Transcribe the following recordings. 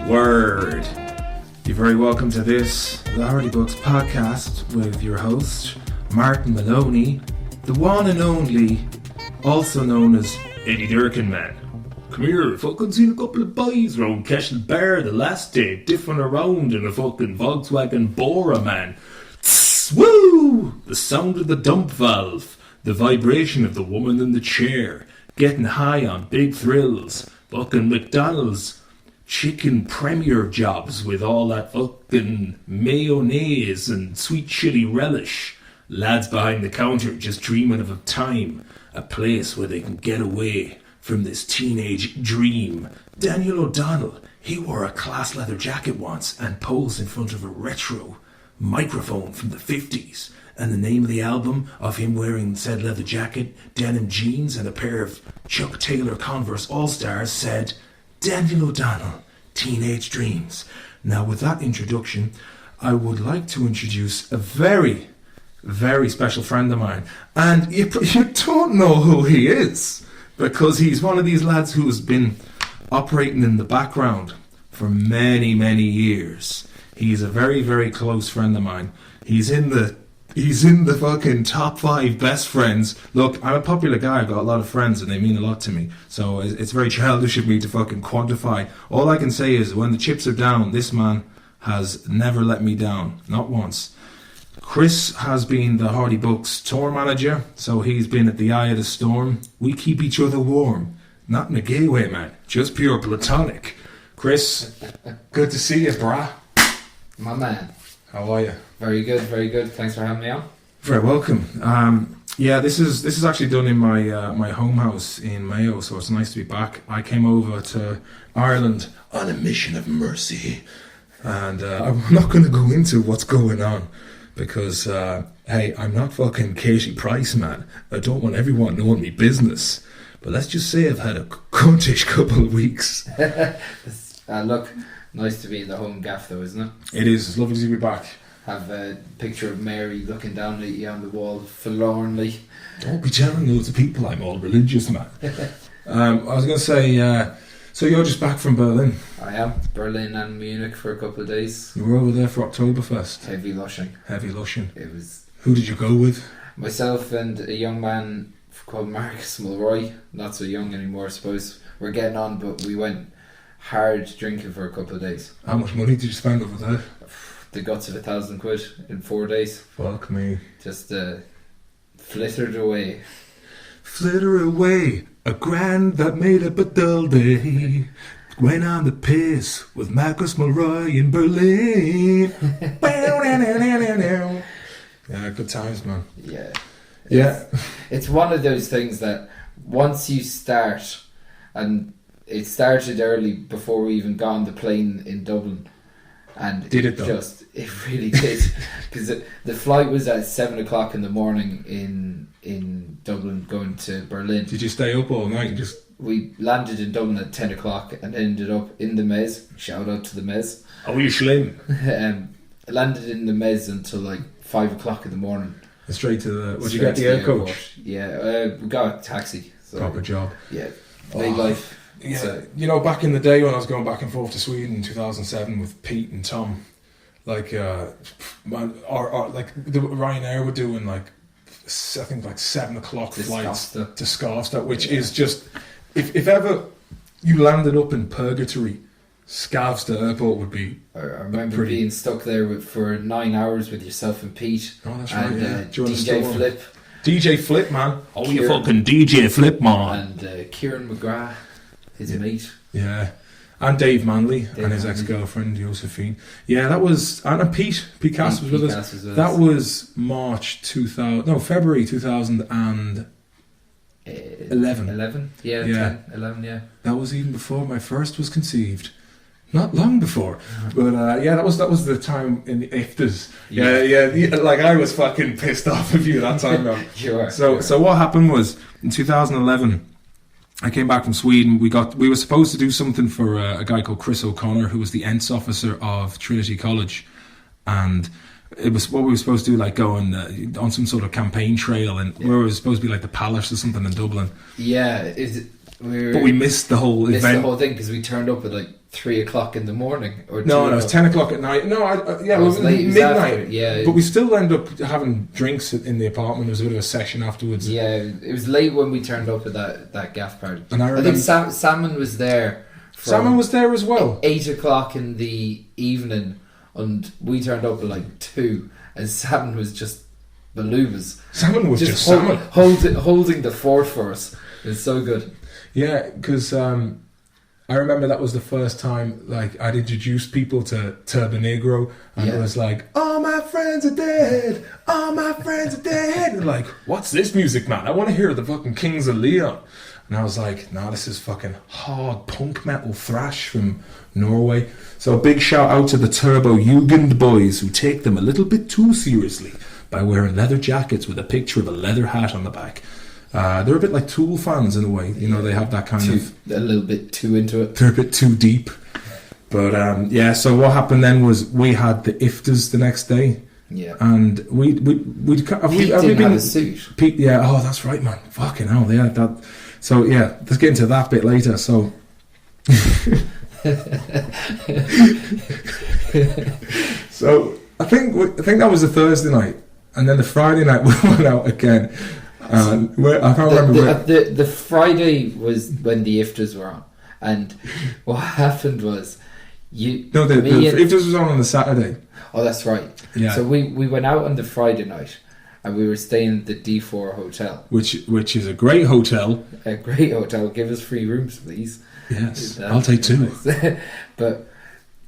Word. You're very welcome to this, the Hardy Books podcast with your host, Martin Maloney, the one and only, also known as Eddie Durkin-man. Come here, fucking seen a couple of boys round Cashel Bar the last day, diffing around in a fucking Volkswagen Bora, man. Tss, woo! The sound of the dump valve, the vibration of the woman in the chair, getting high on big thrills, fucking McDonald's chicken premier jobs with all that fucking mayonnaise and sweet chili relish. Lads behind the counter just dreaming of a time, a place where they can get away from this teenage dream. Daniel O'Donnell, he wore a class leather jacket once and posed in front of a retro microphone from the 50s. And the name of the album of him wearing said leather jacket, denim jeans and a pair of Chuck Taylor Converse All-Stars said, Daniel O'Donnell, Teenage Dreams. Now with that introduction, I would like to introduce a very, very special friend of mine. And you don't know who he is, because he's one of these lads who's been operating in the background for many, many years. He's a very, very close friend of mine. He's in the fucking top 5 best friends. Look, I'm a popular guy. I've got a lot of friends and they mean a lot to me. So it's very childish of me to fucking quantify. All I can say is when the chips are down, this man has never let me down. Not once. Chris has been the Hardy Books tour manager. So he's been at the eye of the storm. We keep each other warm. Not in a gay way, man. Just pure platonic. Chris, good to see you, brah. My man. How are you? Very good, very good. Thanks for having me on. Very welcome. This is actually done in my home house in Mayo, so it's nice to be back. I came over to Ireland on a mission of mercy, and I'm not going to go into what's going on because hey, I'm not fucking Katie Price, man. I don't want everyone knowing me business. But let's just say I've had a cuntish couple of weeks. Look, nice to be in the home gaff though, isn't it? It is. It's lovely to be back. Have a picture of Mary looking down at you on the wall forlornly. Don't be telling loads of people I'm all religious, man. I was going to say, so you're just back from Berlin? I am. Berlin and Munich for a couple of days. You were over there for Oktoberfest? Heavy lushing. It was. Who did you go with? Myself and a young man called Marcus Mulroy. Not so young anymore, I suppose. We're getting on, but we went hard drinking for a couple of days. How much money did you spend over there? The guts of £1,000 in 4 days. Fuck me. Just flittered away. Flitter away, a grand that made up a dull day. Went on the piss with Marcus Mulroy in Berlin. Yeah, good times, man. Yeah. It's one of those things that once you start, and it started early before we even got on the plane in Dublin. And did it though? It really did, because the flight was at 7 o'clock in the morning in Dublin going to Berlin. Did you stay up all night? We landed in Dublin at 10 o'clock and ended up in the Mez. Shout out to the Mez. Oh, you slim? Landed in the Mez until like 5 o'clock in the morning. And straight to the... Did you get the air coach? Yeah, we got a taxi. So, proper job. Yeah, big life. Yeah, so, back in the day when I was going back and forth to Sweden in 2007 with Pete and Tom, like, the Ryanair were doing like, I think like 7 o'clock flights to Skavsta, which is just, if ever you landed up in purgatory, Skavsta Airport would be. I remember being stuck there for 9 hours with yourself and Pete. Oh, that's and, right. Yeah. DJ Flip. DJ Flip, man. Oh, Kieran, you fucking DJ Flip, man. And Kieran McGrath. His mate. Yeah. And Dave Manley and his ex-girlfriend, Josephine. Yeah, that was... And Pete Cass was with us. That was February 2011. 11? Yeah, 10, 11, yeah. That was even before my first was conceived. Not long before. But that was the time in the IFTAs. Yeah, like I was fucking pissed off of you that time. You are. So what happened was, in 2011... I came back from Sweden. We were supposed to do something for a guy called Chris O'Connor, who was the Ents officer of Trinity College, and it was what we were supposed to do, like going on some sort of campaign trail, and we were supposed to be like the Palace or something in Dublin. Yeah, but we missed the whole missed event. the whole thing because we turned up at like 3 o'clock in the morning. Or No, it was 10 o'clock at night. No, it was late. midnight. Yeah, but we still ended up having drinks in the apartment. There was a bit of a session afterwards. Yeah, it was late when we turned up at that gaff party. And I think Salmon was there. Salmon was there as well. 8 o'clock in the evening, and we turned up at like 2, and Salmon was just belugas. Salmon was just holding the fort for us. It was so good. Yeah, because I remember that was the first time like I'd introduced people to Turbo Negro, and it was like, all my friends are dead, all my friends are dead. And like, what's this music, man? I want to hear the fucking Kings of Leon. And I was like, no, this is fucking hard punk metal thrash from Norway. So a big shout out to the Turbo Jugend boys who take them a little bit too seriously by wearing leather jackets with a picture of a leather hat on the back. They're a bit like Tool fans in a way, you know. They have that kind of a little bit too into it. They're a bit too deep, but yeah. So what happened then was we had the ifters the next day, and we Pete didn't have a suit. Pete, yeah. Oh, that's right, man. Fucking hell, yeah. That. So yeah, let's get into that bit later. So. So I think that was the Thursday night, and then the Friday night we went out again. I can't remember. The Friday was when the ifters were on, and what happened was the ifters was on the Saturday. Oh, that's right. Yeah. So we went out on the Friday night, and we were staying at the D4 hotel, which is a great hotel. A great hotel. Give us free rooms, please. Yes, I'll take 2. But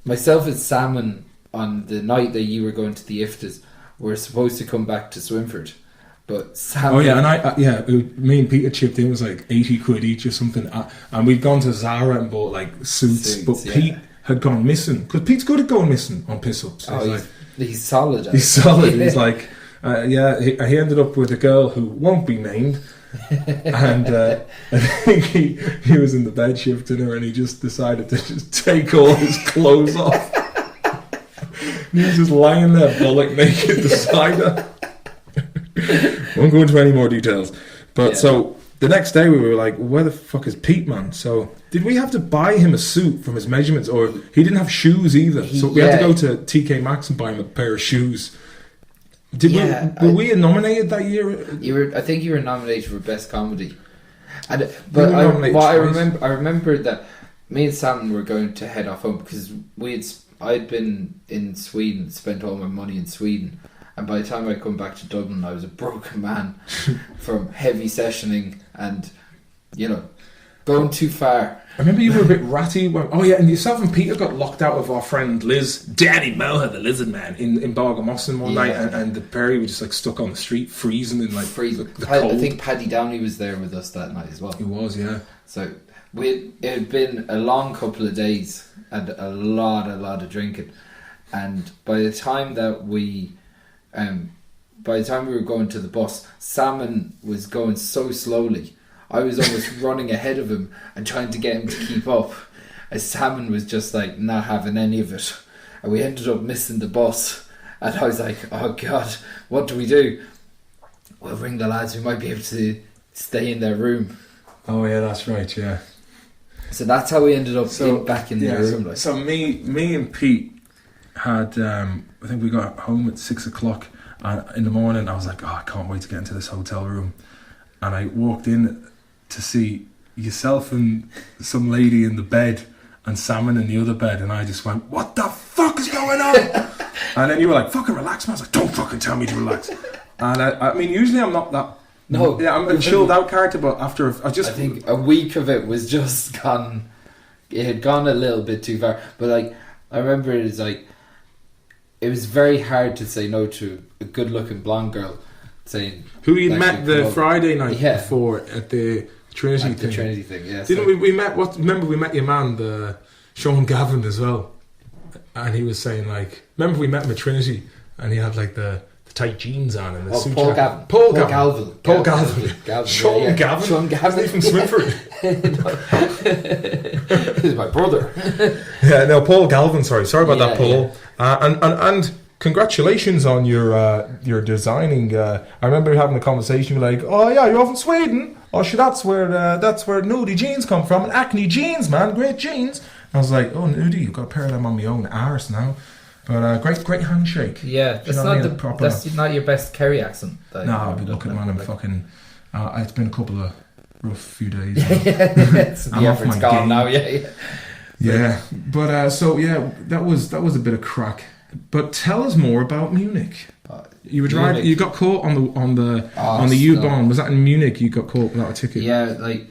myself and Salmon, on the night that you were going to the ifters, were supposed to come back to Swinford. But Salmon... Oh yeah, and me and Peter chipped in. It was like 80 quid each or something, and we'd gone to Zara and bought like suits, but Pete had gone missing, because Pete's good at going missing on piss ups. He's solid. He's solid. He's like, he ended up with a girl who won't be named, and I think he was in the bed shifting her, and he just decided to just take all his clothes off. And he was just lying there bollock naked beside her. Won't go into any more details. But so the next day we were like, where the fuck is Pete, man? So did we have to buy him a suit from his measurements, or he didn't have shoes either? So we had to go to TK Maxx and buy him a pair of shoes. Were we nominated that year? I think you were nominated for Best Comedy. I remember that me and Sam were going to head off home because I'd been in Sweden, spent all my money in Sweden. And by the time I come back to Dublin, I was a broken man from heavy sessioning and, going too far. I remember you were a bit ratty. And yourself and Peter got locked out of our friend Liz, Danny Moha, the lizard man, in Bargamossen one night, and the Perry were just like stuck on the street, freezing in like the cold. I think Paddy Downey was there with us that night as well. He was, yeah. So it had been a long couple of days and a lot of drinking, and by the time we were going to the bus, Salmon was going so slowly. I was almost running ahead of him and trying to get him to keep up, as Salmon was just like not having any of it, and we ended up missing the bus. And I was like, oh God, what do we do? We'll ring the lads, we might be able to stay in their room. Oh yeah, that's right, yeah. So that's how we ended up back in their room. So me and Pete had I think we got home at 6 o'clock, and in the morning I was like, I can't wait to get into this hotel room. And I walked in to see yourself and some lady in the bed and Salmon in the other bed, and I just went, what the fuck is going on? And then you were like, fucking relax, man. I was like, don't fucking tell me to relax. And I mean, usually I'm not that... No. Yeah, I'm a chilled out character, but after I think a week of it was just gone... It had gone a little bit too far. But like, I remember it was like... It was very hard to say no to a good-looking blonde girl saying... Who you'd met the Friday night before at the Trinity thing. The Trinity thing, yeah. Didn't we met... Remember we met your man, the Sean Gavin, as well? And he was saying like... Remember we met him at Trinity, and he had like the tight jeans on and the suit Paul jacket. Galvin. Paul Galvin. Sean Gavin. Sean Gavin. He's from Swinford. He's my brother. Yeah, no, Paul Galvin. Sorry about that, Paul. Yeah. And congratulations on your designing. I remember having a conversation like, oh yeah, you're off in Sweden. oh, sure, that's where nudie jeans come from. And acne jeans, man, great jeans. I was like, oh, nudie, you've got a pair of them on my own arse now. But great handshake. Yeah, that's not your best Kerry accent. No, I'll be looking, man, I'm fucking... it's been a couple of rough few days. The effort's gone now, Yeah, but so yeah, that was a bit of crack. But tell us more about Munich. You were driving. You got caught on the U-Bahn. Was that in Munich? You got caught without a ticket. Yeah, like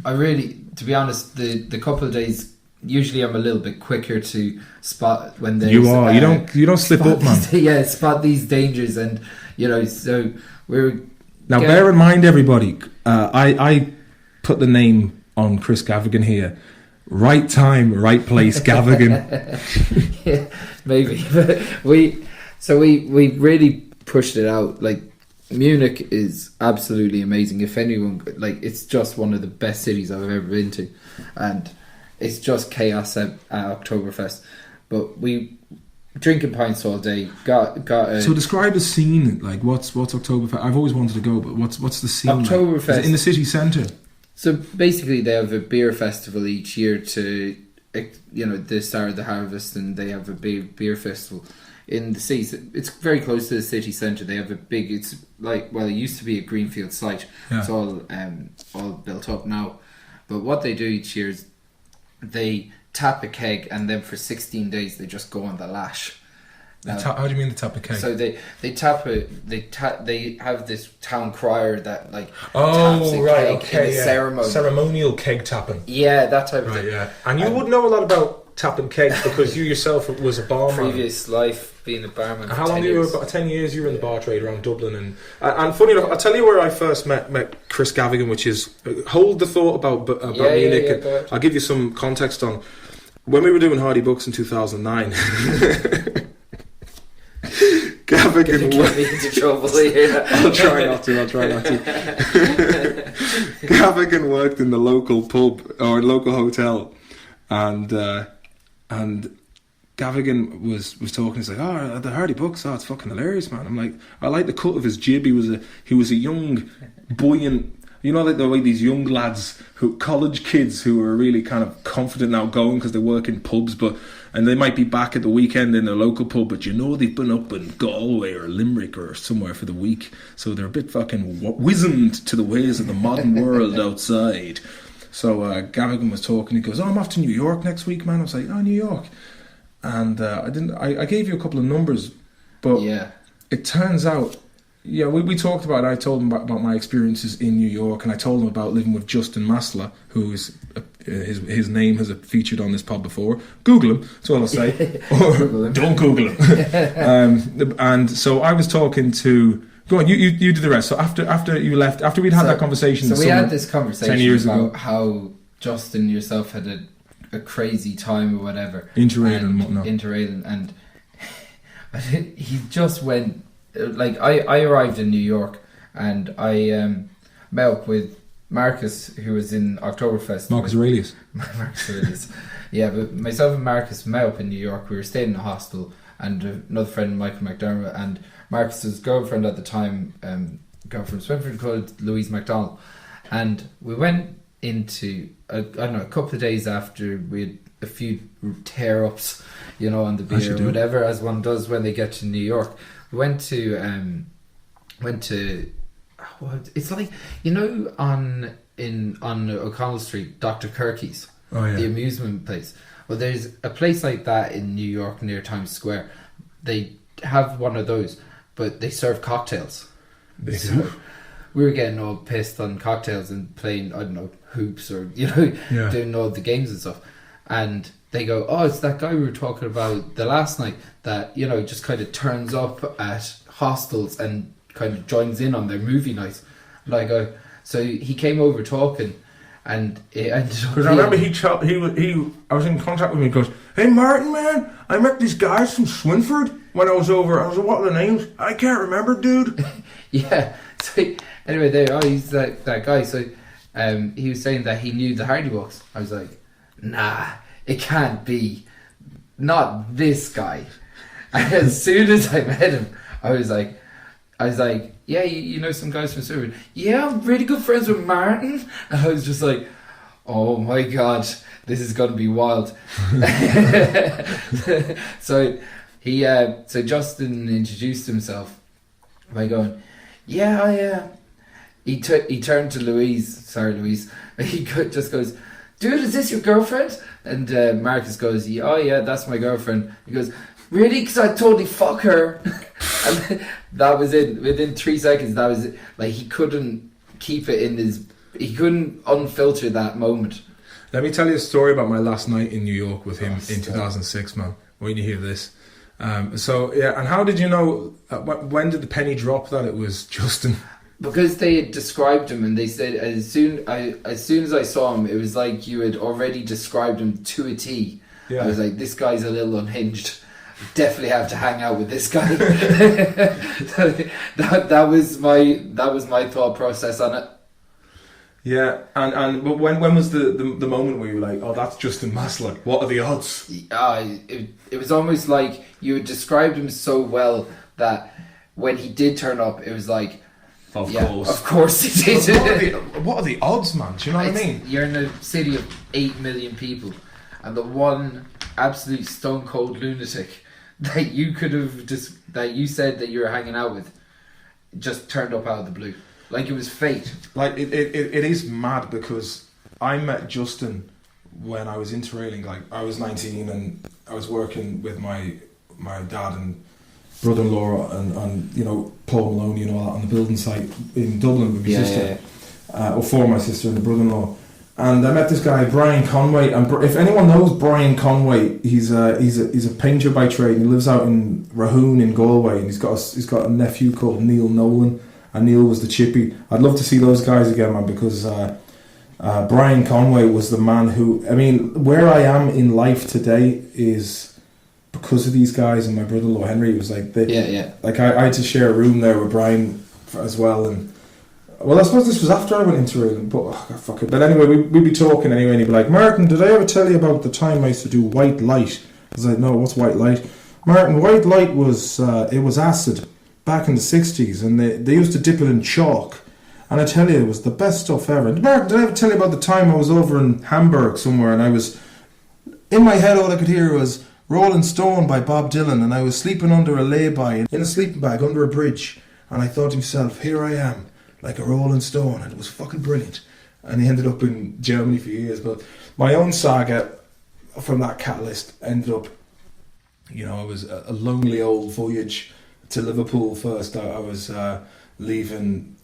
I really, to be honest, the couple of days. Usually, I'm a little bit quicker to spot when there's. You are. You don't slip up, man. Spot these dangers, and so we're. Now, bear in mind, everybody. I put the name on Chris Gavighan here. Right time, right place, Gavighan. Yeah, maybe. But we really pushed it out. Like, Munich is absolutely amazing. If anyone, like, it's just one of the best cities I've ever been to, and it's just chaos at Oktoberfest. But we drinking pints all day. Got. So describe the scene. Like, what's Oktoberfest? I've always wanted to go, but what's the scene? Oktoberfest like? Is it in the city centre? So basically, they have a beer festival each year to, the start of the harvest, and they have a big beer festival in the city. It's very close to the city centre. They have a big. It's like, well, it used to be a greenfield site. Yeah. It's all built up now. But what they do each year is they tap a keg, and then for 16 days they just go on the lash. How do you mean the tap a keg? So they tap it. They have this town crier that taps a keg in a ceremony. Ceremonial keg tapping. Yeah, that type of thing. Yeah, and you would know a lot about tapping kegs because you yourself was a barman. Previous life being a barman. How long you were? About 10 years. You were in the bar trade around Dublin, and funny enough, I'll tell you where I first met Chris Gavighan, which is hold the thought about Munich. Yeah, I'll give you some context on when we were doing Hardy Books in 2009. Gavighan get me into trouble here. I'll try not to. Gavighan worked in the local pub or local hotel, and Gavighan was talking. He's like, "Oh, the Hardy Books. Oh, it's fucking hilarious, man." I'm like, I like the cut of his jib. He was a young, buoyant. You know, like the way these young lads, college kids who are really kind of confident now going because they work in pubs, and they might be back at the weekend in their local pub, but they've been up in Galway or Limerick or somewhere for the week, so they're a bit fucking wizened to the ways of the modern world outside. So Gavighan was talking. He goes, "Oh, I'm off to New York next week, man." I was like, "Oh, New York," and I gave you a couple of numbers, but it turns out. Yeah, we talked about it. I told him about my experiences in New York, and I told him about living with Justin Masla, who is his name has featured on this pod before. Google him, that's all I'll say. Or don't Google him. And so I was talking to. Go on, you do the rest. So after you left, after we'd had that conversation. So we had this conversation 10 years about ago. how Justin yourself had a crazy time or whatever. Interrail and whatnot. Interrail, and he just went. Like I arrived in New York, and I met up with Marcus, who was in Oktoberfest. Marcus Aurelius. Marcus Aurelius. Yeah, but myself and Marcus met up in New York. We were staying in a hostel, and another friend, Michael McDermott, and Marcus's girlfriend at the time, girl from Swinford, called Louise MacDonald, and we went into I don't know, a couple of days after we had a few tear-ups, on the beer or whatever, as one does when they get to New York. We went to it's like on O'Connell Street, Dr. Kirky's, the amusement place. Well, there's a place like that in New York near Times Square. They have one of those, but they serve cocktails. They do. We were getting all pissed on cocktails and playing, I don't know, hoops or doing all the games and stuff. And they go, "Oh, it's that guy we were talking about the last night that just kind of turns up at hostels and kind of joins in on their movie nights." And I go, so he came over talking, and it ended up. Because I remember I was in contact with him. He goes, "Hey Martin, man, I met these guys from Swinford when I was over." I was like, "What are the names? I can't remember, dude." Yeah. So anyway, he's that guy. So he was saying that he knew the Hardy Books. I was like, "Nah, it can't be. Not this guy." And as soon as I met him, I was like, yeah, you know some guys from Sweden. Yeah, I'm really good friends with Martin. And I was just like, oh my God, this is going to be wild. So Justin introduced himself by going, yeah, he turned to Louise. Sorry, Louise. He just goes, dude, is this your girlfriend? And Marcus goes, oh yeah, that's my girlfriend. He goes, really? Because I totally fuck her. And that was it. Within 3 seconds, that was it. Like, he couldn't keep it in his... He couldn't unfilter that moment. Let me tell you a story about my last night in New York with him in 2006, man. When you hear this. So, yeah, and how did you know... when did the penny drop that it was Justin? Because they had described him, and they said as soon as I saw him, it was like you had already described him to a T. Yeah. I was like, this guy's a little unhinged. Definitely have to hang out with this guy. that was my thought process on it. Yeah, but when was the moment where you were like, oh, that's Justin Maslow? What are the odds? It was almost like you had described him so well that when he did turn up, it was like, of course he did. What are the odds, man? Do you know what I mean? You're in a city of 8 million people, and the one absolute stone cold lunatic that you could have that you said that you were hanging out with just turned up out of the blue. Like it was fate. Like it is mad because I met Justin when I was interrailing. Like I was 19 and I was working with my dad and brother-in-law and you know Paul Maloney and all that on the building site in Dublin with my sister, or for my sister and the brother-in-law. And I met this guy Brian Conway, and if anyone knows Brian Conway, he's a painter by trade. And he lives out in Rahoon in Galway, and he's got a nephew called Neil Nolan, and Neil was the chippy. I'd love to see those guys again, man, because Brian Conway was the man who, I mean, where I am in life today is because of these guys and my brother-in-law Henry. It was like like I had to share a room there with Brian as well, and well, I suppose this was after I went into Ireland, but fuck it. But anyway, we'd be talking anyway, and he'd be like, Martin, did I ever tell you about the time I used to do white light? I was like, no, what's white light? Martin, white light was it was acid back in the 60s, and they used to dip it in chalk, and I tell you, it was the best stuff ever. And Martin, did I ever tell you about the time I was over in Hamburg somewhere, and I was, in my head all I could hear was Rolling Stone by Bob Dylan, and I was sleeping under a lay-by in a sleeping bag under a bridge, and I thought to myself, here I am, like a Rolling Stone, and it was fucking brilliant. And he ended up in Germany for years. But my own saga from that catalyst ended up, you know, it was a lonely old voyage to Liverpool first. I was leaving.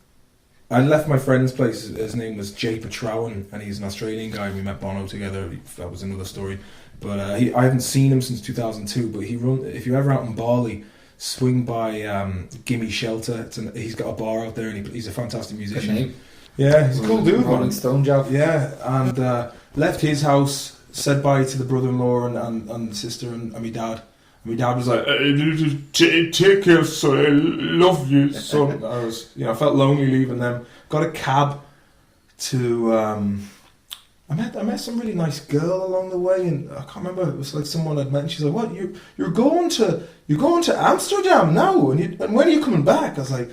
I left my friend's place. His name was Jay Petrowan, and he's an Australian guy. We met Bono together. That was another story. But I haven't seen him since 2002. But if you're ever out in Bali, swing by Gimme Shelter. He's got a bar out there, and he's a fantastic musician. Good name. Yeah, he's a cool dude. Rolling Stone job. Yeah, and left his house, said bye to the brother-in-law and the sister and my dad. And my dad was like, "Take care, son. I love you, son." I felt lonely leaving them. Got a cab to. I met some really nice girl along the way, and I can't remember. It was like someone I'd met. And she's like, "What? You're going to Amsterdam now? And when are you coming back?" I was like,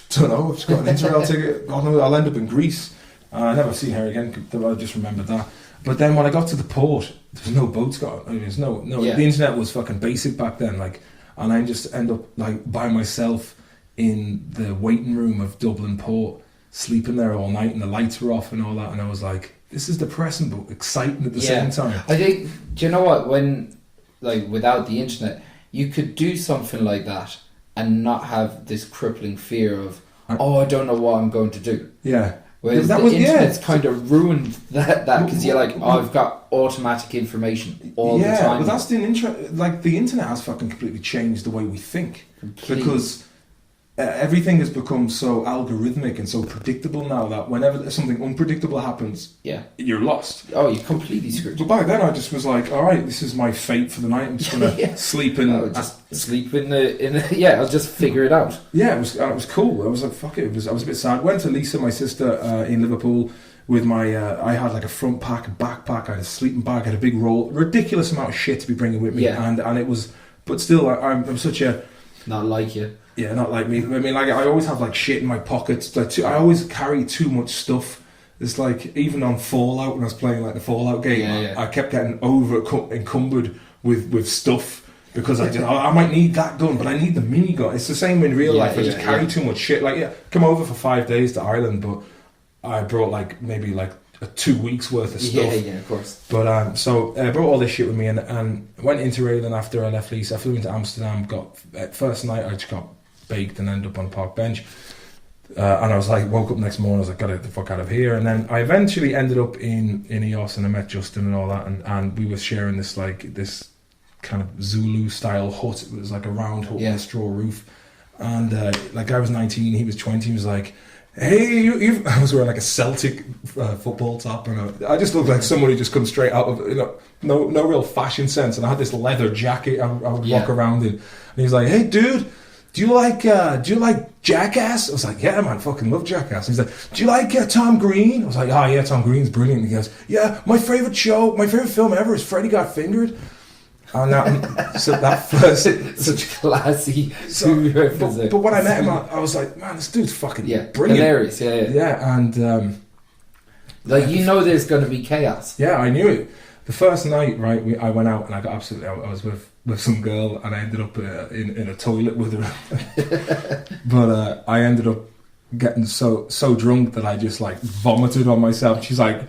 "Don't know. I've just got an Interrail ticket. God knows, I'll end up in Greece." I never seen her again. I just remembered that. But then when I got to the port, there's no boats going. I mean, there's no. Yeah. The internet was fucking basic back then. Like, and I just end up like by myself in the waiting room of Dublin port, sleeping there all night, and the lights were off and all that. And I was like, this is depressing but exciting at the same time. I think, do you know what, when, like, without the internet, you could do something like that and not have this crippling fear of, I don't know what I'm going to do. Yeah. Whereas the internet's kind of ruined that because you're like, I've got automatic information all the time. Yeah, but that's the internet has fucking completely changed the way we think. Because everything has become so algorithmic and so predictable now that whenever something unpredictable happens, you're lost. Oh, you're completely screwed. But back then I just was like, alright, this is my fate for the night. I'm just gonna sleep in. Sleep in the I'll just figure it out. Yeah, it was cool. I was like, fuck it. I was a bit sad. Went to Lisa, my sister, in Liverpool with my. I had like a front pack, a backpack, I had a sleeping bag, I had a big roll, ridiculous amount of shit to be bringing with me, and it was. But still, I'm such a. Not like you. Yeah, not like me. I mean, like I always have like shit in my pockets. Like I always carry too much stuff. It's like even on Fallout when I was playing like the Fallout game, I kept getting encumbered with stuff because I might need that gun, but I need the minigun. It's the same in real life. I just carry too much shit. Like come over for 5 days to Ireland, but I brought like maybe like 2 weeks worth of stuff. Yeah, of course. But so I brought all this shit with me and went into Derryronan after I left Leeds. I flew into Amsterdam. First night I just got baked and ended up on a park bench. And I was like, woke up next morning, I was like, gotta get the fuck out of here. And then I eventually ended up in EOS and I met Justin and all that, and we were sharing this kind of Zulu style hut. It was like a round hut with a straw roof. And like I was 19, he was 20. He was like, hey, I was wearing like a Celtic football top, and I just looked like somebody just come straight out of no real fashion sense. And I had this leather jacket I would walk around in. And he was like, hey, dude, do you like Jackass? I was like, yeah, man, fucking love Jackass. He's like, do you like Tom Green? I was like, oh yeah, Tom Green's brilliant. And he goes, yeah, my favorite film ever is Freddy Got Fingered. And that first such classy. But when I met him, I was like, man, this dude's fucking brilliant, hilarious. Yeah, and like there's going to be chaos. Yeah, I knew it. The first night, right, I went out and I got absolutely. I was with some girl and I ended up in a toilet with her. But I ended up getting so drunk that I just like vomited on myself. She's like,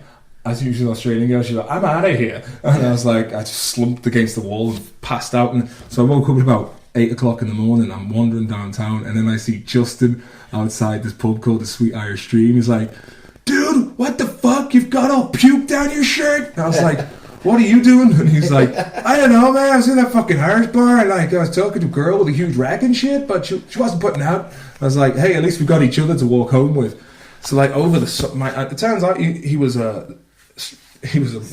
as usual, Australian girl, she's like, I'm out of here. And I was like, I just slumped against the wall and passed out. And so I woke up at about 8 o'clock in the morning. I'm wandering downtown and then I see Justin outside this pub called the Sweet Irish Stream. He's like, dude, what the fuck? You've got all puke down your shirt? And I was like, what are you doing? And he's like, I don't know, man. I was in that fucking Irish bar and like I was talking to a girl with a huge rack and shit, but she wasn't putting out. I was like, hey, at least we got each other to walk home with. So like over it turns out he was a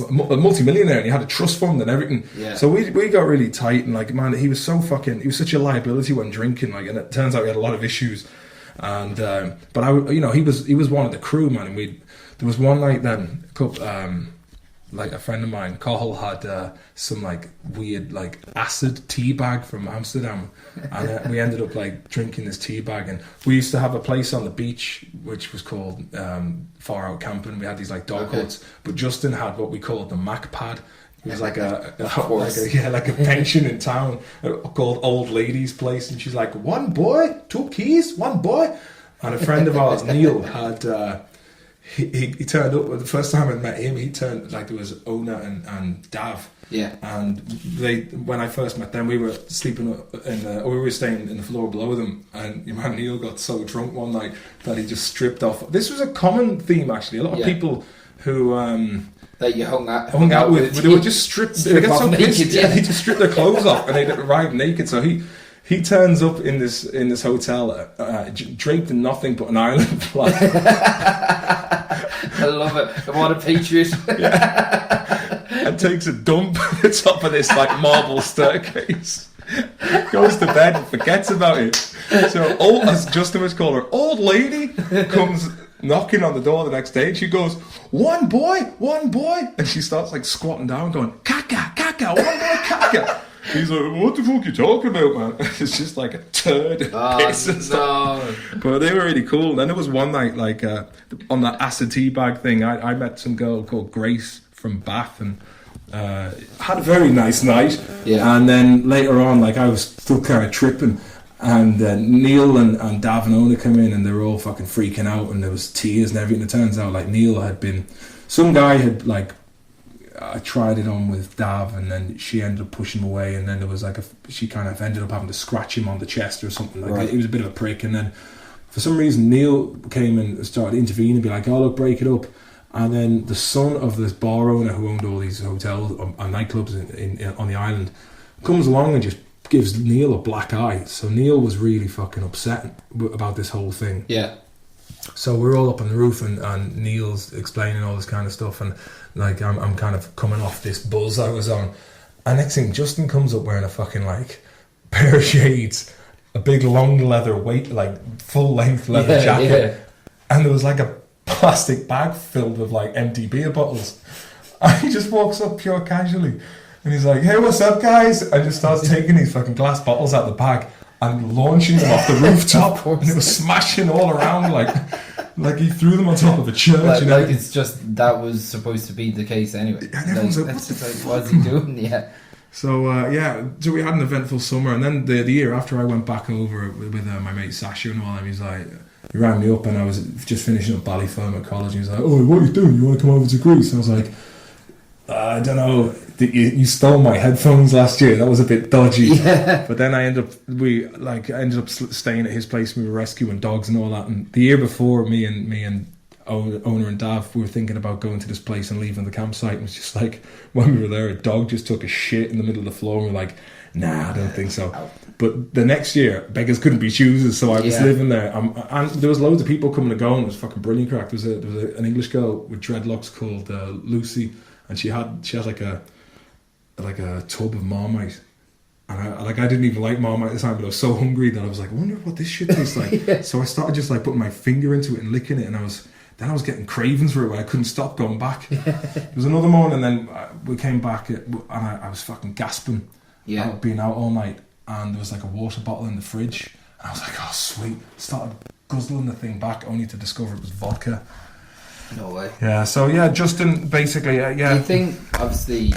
multi-millionaire and he had a trust fund and everything. Yeah. So we got really tight and like, man, he was such a liability when drinking, like, and it turns out he had a lot of issues. And but he was one of the crew, man. And there was one night then like a friend of mine, Cahill, had some like weird like acid tea bag from Amsterdam, and we ended up like drinking this tea bag. And we used to have a place on the beach which was called Far Out Camping. We had these like dog huts, but Justin had what we called the Mac Pad. It was like a pension in town called Old Lady's Place, and she's like, 1 boy, 2 keys, 1 boy. And a friend of ours, Neil, had. He turned up. The first time I met him, he turned like there was Ona and Dav. Yeah. And when I first met them, we were sleeping we were staying in the floor below them. And your man Neil got so drunk one night that he just stripped off. This was a common theme actually. A lot of people who that you hung out with, they would just strip. They get so pissed. They just strip their clothes off and they arrive naked. So he turns up in this hotel, draped in nothing but an Ireland flag. I love it. What a patriot. Yeah. And takes a dump at the top of this like marble staircase. Goes to bed and forgets about it. So as Justin was called her, old lady comes knocking on the door the next day and she goes, 1 boy, 1 boy. And she starts like squatting down going, caca, caca, 1 boy, caca. He's like, what the fuck are you talking about, man? It's just like a turd piss and stuff. But they were really cool. And then there was one night, like, on that acid tea bag thing, I met some girl called Grace from Bath and had a very nice night. Yeah. And then later on, like, I was still kind of tripping. And Neil and Dav and Ona come in and they were all fucking freaking out and there was tears and everything. It turns out, like, Neil had been... Some guy had, like... I tried it on with Dav and then she ended up pushing him away and then there was like she kind of ended up having to scratch him on the chest or something like that. He was a bit of a prick and then for some reason Neil came and started intervening and be like, oh look, break it up. And then the son of this bar owner who owned all these hotels and nightclubs on the island comes along and just gives Neil a black eye. So Neil was really fucking upset about this whole thing. Yeah. So we're all up on the roof and Neil's explaining all this kind of stuff and like I'm kind of coming off this buzz I was on. And next thing, Justin comes up wearing a fucking like pair of shades, a big long leather full length leather jacket, and there was like a plastic bag filled with like empty beer bottles. And he just walks up pure casually and he's like, hey, what's up guys? And just starts taking these fucking glass bottles out of the bag. and launching them off the rooftop, Of and it was smashing all around like he threw them on top of a church. Like it's just that was supposed to be the case anyway. And everyone's like, that's just like, what's he doing? Yeah. So so we had an eventful summer, and then the year after I went back over with my mate Sasha and all, and he rang me up, and I was just finishing up Ballyfilm at college, and he was like, "Oh, what are you doing? You want to come over to Greece?" And I was like, "I don't know. You stole my headphones last year. That was a bit dodgy." Yeah. But then I ended up staying at his place. We were rescuing dogs and all that. And the year before, me and owner and Dav, we were thinking about going to this place and leaving the campsite. And it was just like, when we were there, a dog just took a shit in the middle of the floor, and we were like, "Nah, I don't think so." But the next year, beggars couldn't be choosers, so I was living there. And there was loads of people coming and going. It was fucking brilliant crack. There was an English girl with dreadlocks called Lucy, and she had like a tub of Marmite. And I didn't even like Marmite at the time, but I was so hungry that I was like, I wonder what this shit tastes like. Yeah. So I started just like putting my finger into it and licking it, and I was getting cravings for it where I couldn't stop going back. There was another morning, and then we came back, and I was fucking gasping, being out all night, and there was like a water bottle in the fridge, and I was like, oh sweet, started guzzling the thing back, only to discover it was vodka. No way. Yeah, so Justin basically, Do you think, obviously,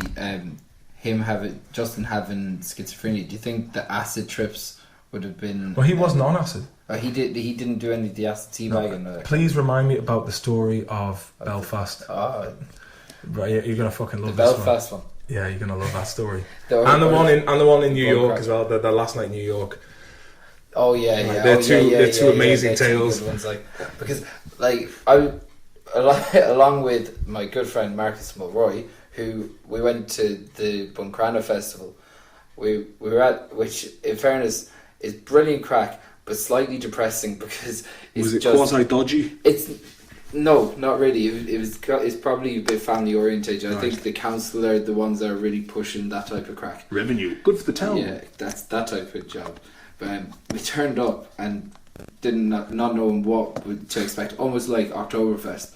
Justin having schizophrenia, do you think the acid trips would have been... Well, he wasn't on acid. He didn't do any of the acid teabagging? No. Please remind me about the story of Belfast. Oh. Right, yeah, you're gonna fucking love the this Belfast one. Yeah, you're gonna love that story. And the one in New York as well. The last night in New York. Oh yeah, yeah. They're two amazing tales. Ones, because I, along with my good friend Marcus Mulroy, who we went to the Buncrana festival. We were at, which in fairness is brilliant crack, but slightly depressing because it's just quasi dodgy. It's no, not really. It's probably a bit family orientated. I think the council are the ones that are really pushing that type of crack. Revenue, good for the town. Yeah, that's that type of job. But we turned up and not knowing what to expect, almost like Oktoberfest.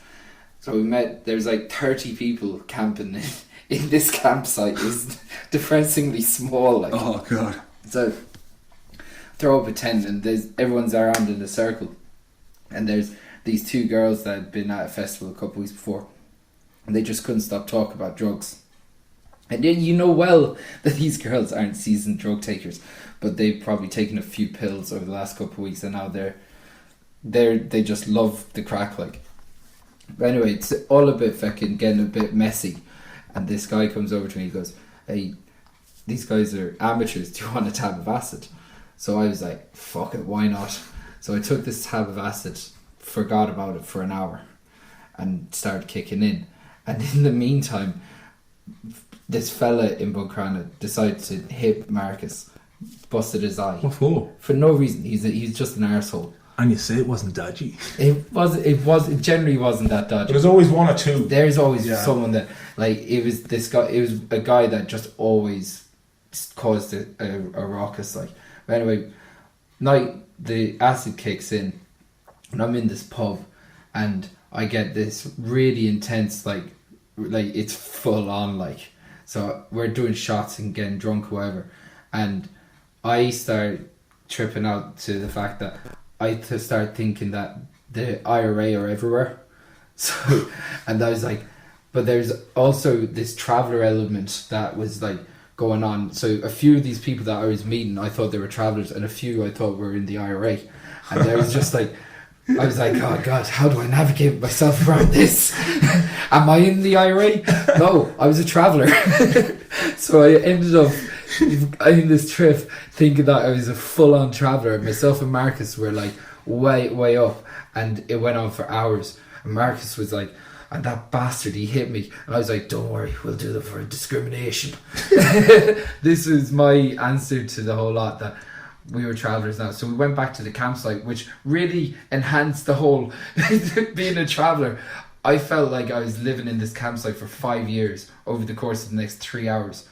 So we met. There's like 30 people camping in this campsite. It was depressingly small. Oh god. So throw up a tent, and everyone's around in a circle, and there's these two girls that had been at a festival a couple of weeks before, and they just couldn't stop talking about drugs. And you know well that these girls aren't seasoned drug takers, but they've probably taken a few pills over the last couple of weeks, and now they just love the crack. But anyway, it's all a bit fucking getting a bit messy, and this guy comes over to me. He goes, "Hey, these guys are amateurs. Do you want a tab of acid?" So I was like, "Fuck it, why not?" So I took this tab of acid, forgot about it for an hour, and started kicking in. And in the meantime, this fella in Buncrana decided to hit Marcus, busted his eye. What for? For no reason. He's just an arsehole. And you say it wasn't dodgy. It generally wasn't that dodgy. There's always one or two. There's always someone that, it was this guy. It was a guy that just always caused a ruckus. But anyway, the acid kicks in, and I'm in this pub, and I get this really intense it's full on so we're doing shots and getting drunk, whatever, and I start tripping out to the fact that I start thinking that the IRA are everywhere. So, and I was like, but there's also this traveller element that was going on. So a few of these people that I was meeting, I thought they were travellers, and a few I thought were in the IRA. And there was just I was like, oh God, how do I navigate myself around this? Am I in the IRA? No, I was a traveller. So I ended up in this trip thinking that I was a full-on traveller. Myself and Marcus were way up, and it went on for hours. And Marcus was like, and that bastard, he hit me. And I was like, don't worry, we'll do that for discrimination. This was my answer to the whole lot, that we were travellers now. So we went back to the campsite, which really enhanced the whole being a traveller. I felt like I was living in this campsite for 5 years over the course of the next 3 hours.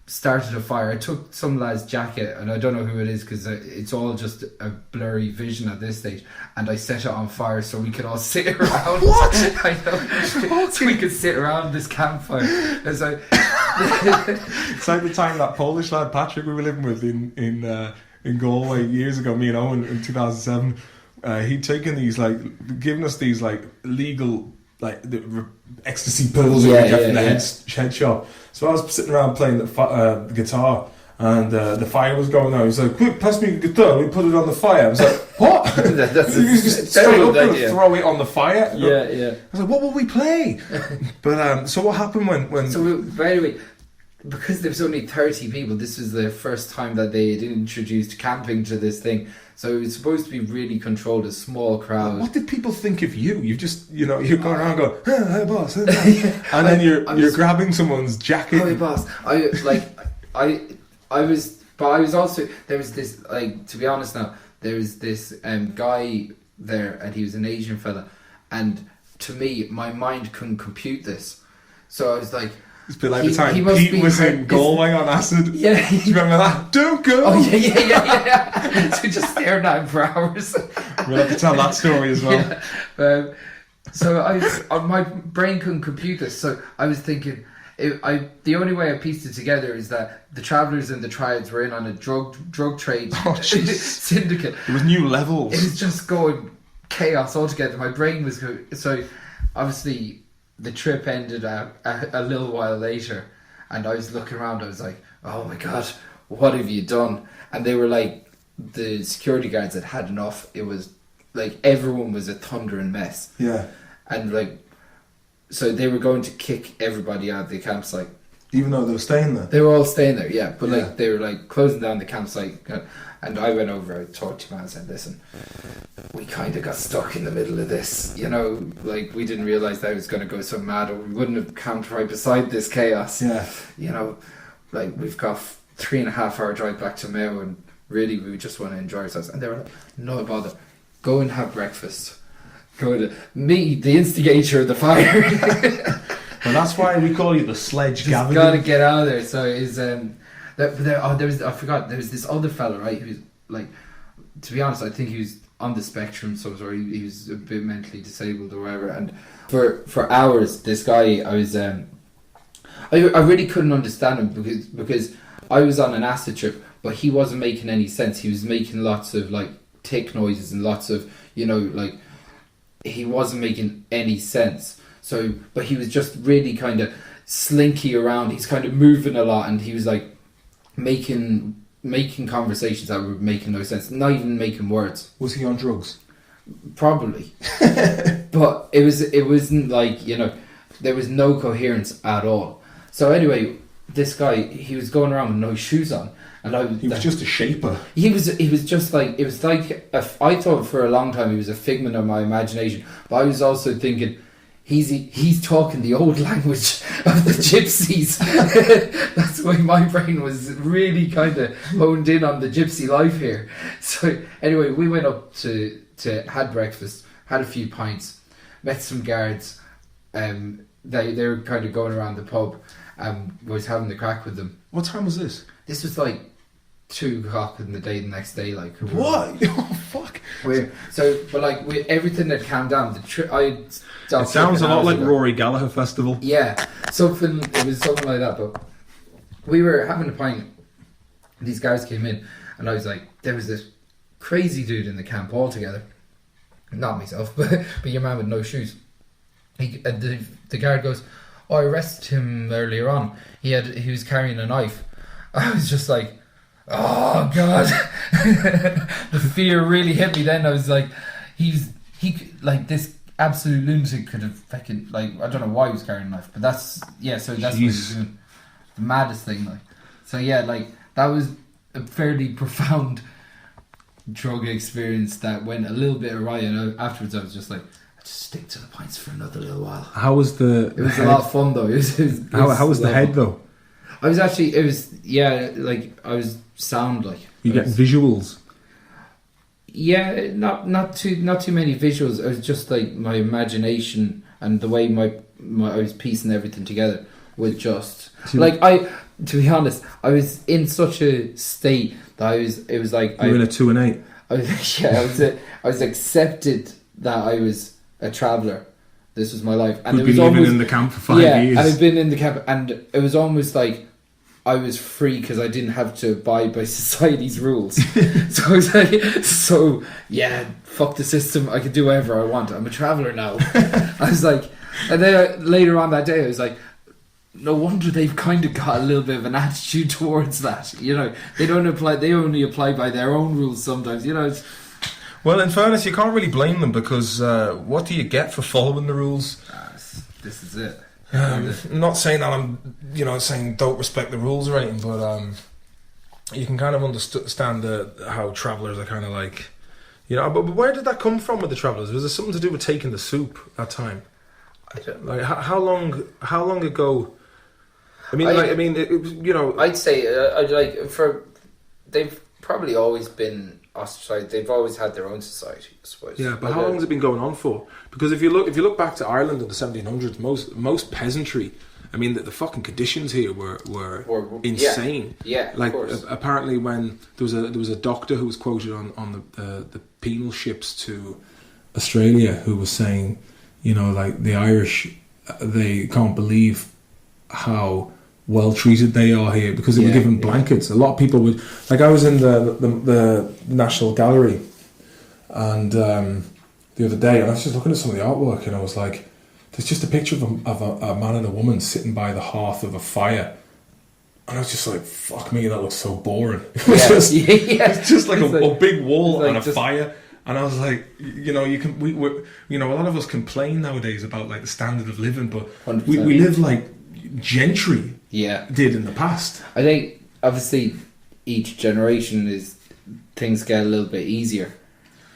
Started a fire. I took some lad's jacket, and I don't know who it is because it's all just a blurry vision at this stage, and I set it on fire so we could all sit around. What? I know. So we could sit around this campfire. It's like it's like the time that Polish lad Patrick we were living with in in Galway years ago. Me and Owen in 2007. He'd taken these giving us these illegal ecstasy pills you get from the head shop. So I was sitting around playing the guitar. And the fire was going out. He was like, "Quick, pass me the guitar." We put it on the fire. I was like, "What?" That's you just straight up and throw it on the fire. Yeah. I was like, "What will we play?" But so what happened when? So by the way, because there was only 30 people, this was the first time that they had introduced camping to this thing. So it was supposed to be really controlled, a small crowd. What did people think of you? You just, you're going around going, "Hey boss," and then you're grabbing someone's jacket. Hey boss, I was also, there was this, to be honest now, there was this guy there, and he was an Asian fella, and to me, my mind couldn't compute this. So I was like, it's a bit like the time Pete was in Galway on acid. Yeah. Do you remember that? Don't go! Oh, yeah. So just staring at him for hours. We'll have to tell that story as well. Yeah. So my brain couldn't compute this, so I was thinking, the only way I pieced it together is that the Travellers and the Triads were in on a drug trade syndicate. There was new levels. It was just going chaos altogether. My brain was going... So, obviously, the trip ended a little while later, and I was looking around, I was like, "Oh my God, what have you done?" And they were like, the security guards had enough. It was like everyone was a thundering mess. Yeah. And so they were going to kick everybody out of the campsite. Even though they were staying there? They were all staying there, yeah. But they were closing down the campsite. And I went over, I talked to him, and I said, "Listen, we kind of got stuck in the middle of this. We didn't realise that it was going to go so mad, or we wouldn't have camped right beside this chaos. Yeah. We've got 3.5 hour drive back to Mayo, and really we just want to enjoy ourselves." And they were like, "No bother. Go and have breakfast." Me, the instigator of the fire. Well, that's why we call you the Sledge Gavighan. Got to get out of there. So I forgot. There was this other fella, right? Who's to be honest, I think he was on the spectrum, so he was a bit mentally disabled or whatever. And for hours, this guy, I really couldn't understand him because I was on an acid trip, but he wasn't making any sense. He was making lots of tick noises and lots of he wasn't making any sense. So, but he was just really kind of slinky around. He's kind of moving a lot, and he was making conversations that were making no sense, not even making words. Was he on drugs? Probably. But it wasn't there was no coherence at all. So anyway, this guy, he was going around with no shoes on. And he was just a shaper. He was just I thought for a long time he was a figment of my imagination, but I was also thinking he's talking the old language of the gypsies. That's why my brain was really kind of honed in on the gypsy life here. So anyway, we went up to had breakfast, had a few pints, met some guards. They were kind of going around the pub. Was having the crack with them. What time was this? This was 2 o'clock in the day the next day. What? Oh fuck! Everything had calmed down. It sounds a lot like Rory Gallagher Festival. Yeah, it was something like that. But we were having a pint. These guys came in, and I was like, there was this crazy dude in the camp altogether. Not myself, but your man with no shoes. The guard goes, "Oh, I arrested him earlier on. He was carrying a knife." I was just like, "Oh God!" The fear really hit me. Then I was like, this absolute lunatic could have fucking I don't know why he was carrying a knife, but that's what he was doing. The maddest thing, So yeah, that was a fairly profound drug experience that went a little bit awry, and afterwards I was just like, just stick to the pints for another little while. How was the? It was a lot of fun though. How was the head though? I was actually. It was I was sound You get visuals. Yeah, not too many visuals. It was just my imagination and the way my I was piecing everything together was just to be honest, I was in such a state that it was like you were in a 2 and 8. I was accepted that I was a traveller. This was my life, and You'd been living in the camp for 5 years. Yeah, I've been in the camp, and it was almost like I was free because I didn't have to abide by society's rules. So I was like, yeah, fuck the system. I can do whatever I want. I'm a traveller now. I was like, and then later on that day, I was like, no wonder they've kind of got a little bit of an attitude towards that. You know, they only apply by their own rules sometimes. You know. Well, in fairness, you can't really blame them because what do you get for following the rules? This is it. I'm not saying that I'm, saying don't respect the rules or anything, but you can kind of understand how travellers are kind of like, But where did that come from with the travellers? Was there something to do with taking the soup that time? Like how long ago? I'd say they've probably always been ostracized. They've always had their own society, I suppose. Yeah, but how long has it been going on for? Because if you look back to Ireland in the 1700s, most peasantry, the fucking conditions here were insane. Yeah, like of course. Apparently, when there was a doctor who was quoted on the penal ships to Australia who was saying, like the Irish, they can't believe how well treated they are here because they were given blankets. A lot of people would, like, I was in the National Gallery and the other day, and I was just looking at some of the artwork, and I was like, there's just a picture of a man and a woman sitting by the hearth of a fire, and I was just like, fuck me, that looks so boring. It's just like a big wall and a fire. And I was like, a lot of us complain nowadays about like the standard of living, but we live like gentry did in the past. I think obviously each generation things get a little bit easier,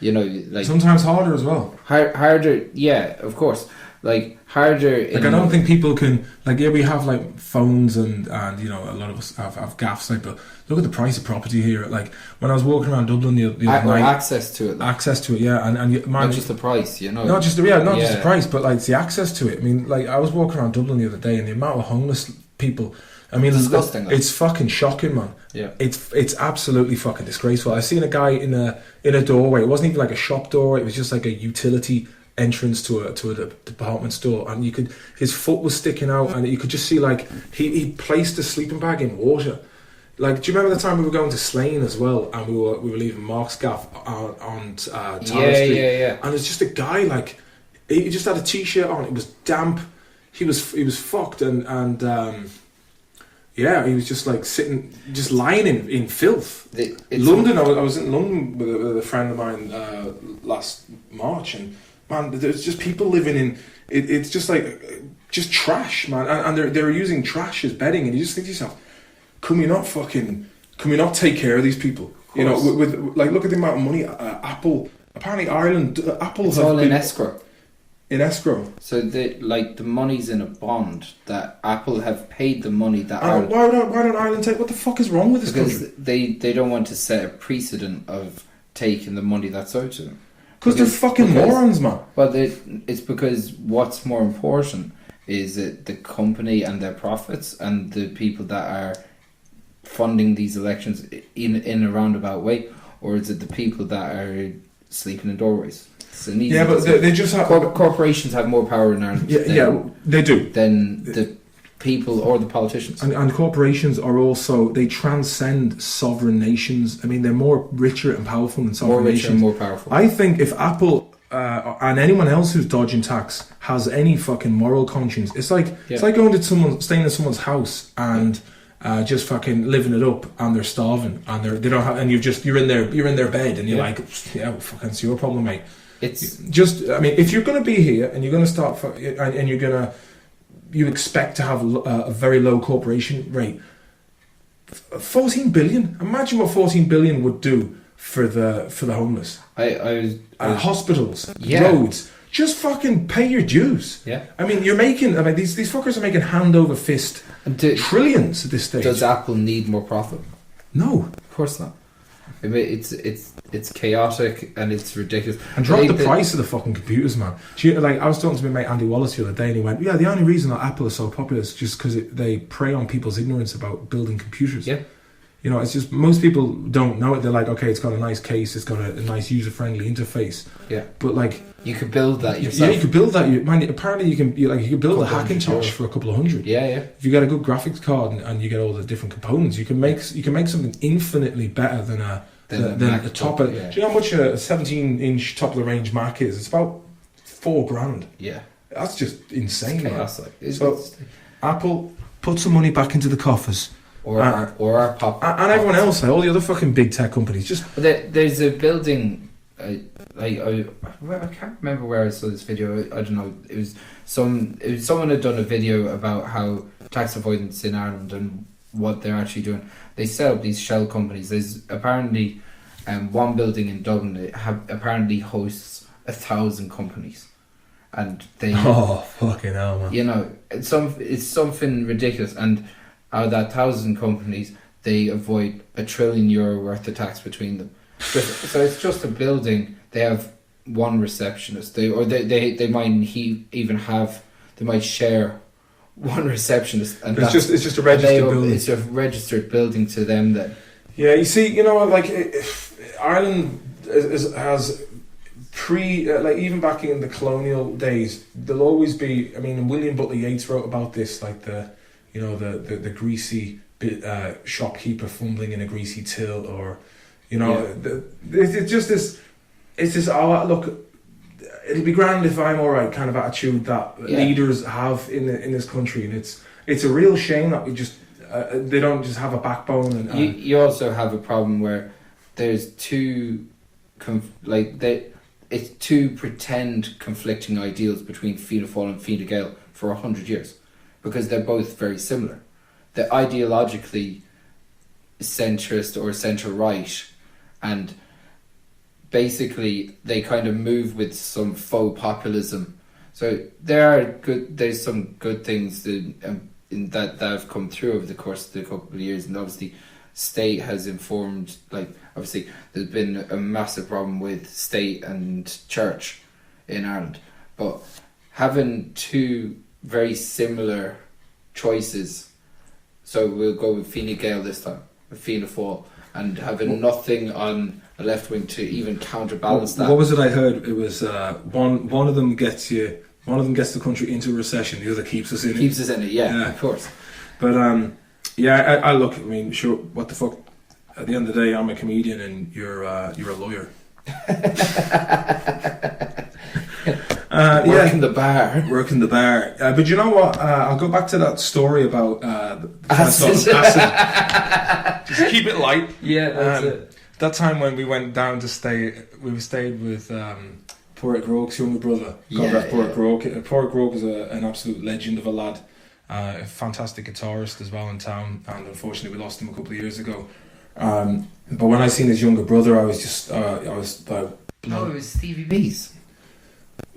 like sometimes harder as well. Harder, yeah, of course. Like harder. Like I don't think people can we have like phones and a lot of us have gaffs but look at the price of property here. Like when I was walking around Dublin the other night, access to it, not just the price, not just the price, but like the access to it. I was walking around Dublin the other day, and the amount of homeless people. It's disgusting. It's fucking shocking, man. Yeah, it's absolutely fucking disgraceful. I seen a guy in a doorway. It wasn't even like a shop door. It was just like a utility entrance to a department store, and his foot was sticking out, and you could just see like he placed a sleeping bag in water. Like, do you remember the time we were going to Slane as well, and we were leaving Mark's gaff on Tyler Street? Yeah. And it's just a guy like he just had a t-shirt on. It was damp. He was fucked, and he was just like sitting, just lying in filth. London. I was in London with a friend of mine last March, and man, there's just people living in it's just like just trash, man, and they're using trash as bedding, and you just think to yourself, can we not take care of these people? With like, look at the amount of money Apple, apparently Ireland, Apple it's all in escrow. In escrow. So the money's in a bond that Apple have paid the money that why don't Ireland take? What the fuck is wrong with this country? Because they don't want to set a precedent of taking the money that's owed to them. Because they're fucking morons, man. Well, it's because what's more important is the company and their profits, and the people that are funding these elections in a roundabout way, or is it the people that are sleeping in doorways? But they just have corporations have more power in Ireland. They do than the people or the politicians. And corporations are also, they transcend sovereign nations. They're more richer and powerful than sovereign nations. And more powerful. I think if Apple and anyone else who's dodging tax has any fucking moral conscience, it's like going to staying in someone's house and just fucking living it up, and they're starving, and they don't have, and you're in their bed, and you're like, fucking, it's your problem, mate. It's just, if you're going to be here and you're going to start and you expect to have a very low corporation rate, 14 billion. Imagine what 14 billion would do for the homeless. Hospitals, roads. Just fucking pay your dues. Yeah. You're making. These fuckers are making hand over fist trillions at this stage. Does Apple need more profit? No, of course not. It's chaotic and it's ridiculous. And drop the price of the fucking computers, man. I was talking to my mate Andy Wallace the other day, and he went, the only reason that Apple is so popular is just because they prey on people's ignorance about building computers. Yeah. You know, it's just most people don't know it. They're like, okay, it's got a nice case, it's got a nice user-friendly interface. Yeah. But like, you could build that yourself. Yeah, you could build that. Apparently, you can build a €200 Hackintosh for a couple of hundred. Yeah. If you get a good graphics card and you get all the different components, you can make something infinitely better than a top. Yeah. Do you know how much a 17-inch top of the range Mac is? It's about $4,000. Yeah. That's just insane. Chaos, So Apple, put some money back into the coffers. Or our pop. And everyone else, all the other fucking big tech companies. Just there's a building. I can't remember where I saw this video. I don't know. It was someone had done a video about how tax avoidance in Ireland and what they're actually doing. They set up these shell companies. There's apparently one building in Dublin that apparently hosts 1,000 companies, and they fucking hell, man. You know, it's something ridiculous. And out of that 1,000 companies, they avoid €1 trillion worth of tax between them. So it's just a building. They have one receptionist. They might share one receptionist, and it's just a registered building. It's a registered building to them. Then you see, you know, like Ireland has even back in the colonial days, there'll always be. I mean, William Butler Yeats wrote about this, like the greasy shopkeeper fumbling in a greasy till, or it's just this. It's this. Oh, look, it'll be grand if I'm all right kind of attitude that leaders have in this country, and it's a real shame that we just they don't just have a backbone. And you also have a problem where there's it's two pretend conflicting ideals between Fianna Fáil and Fine Gael for 100 years, because they're both very similar. They're ideologically centrist or centre-right, and basically they kind of move with some faux populism. So there's some good things that have come through over the course of the couple of years, and obviously state has informed, like, obviously there's been a massive problem with state and church in Ireland, but having two very similar choices, so we'll go with Fine Gael this time, with Fianna Fáil, and having nothing on a left wing to even counterbalance that. What was it I heard? It was one of them gets the country into a recession, the other keeps us in it. Keeps us in it, yeah, of course. But I look. I mean, sure. What the fuck? At the end of the day, I'm a comedian, and you're a lawyer. Working the bar. Working the bar. But you know what? I'll go back to that story about acid. Just keep it light. Yeah, that's it. That time when we went down to stay, we stayed with Pádraig Roke's younger brother. God rest Pádraig Roke. Pádraig Roke is an absolute legend of a lad. A fantastic guitarist as well in town, and unfortunately we lost him a couple of years ago. But when I seen his younger brother, I was just it was Stevie B's.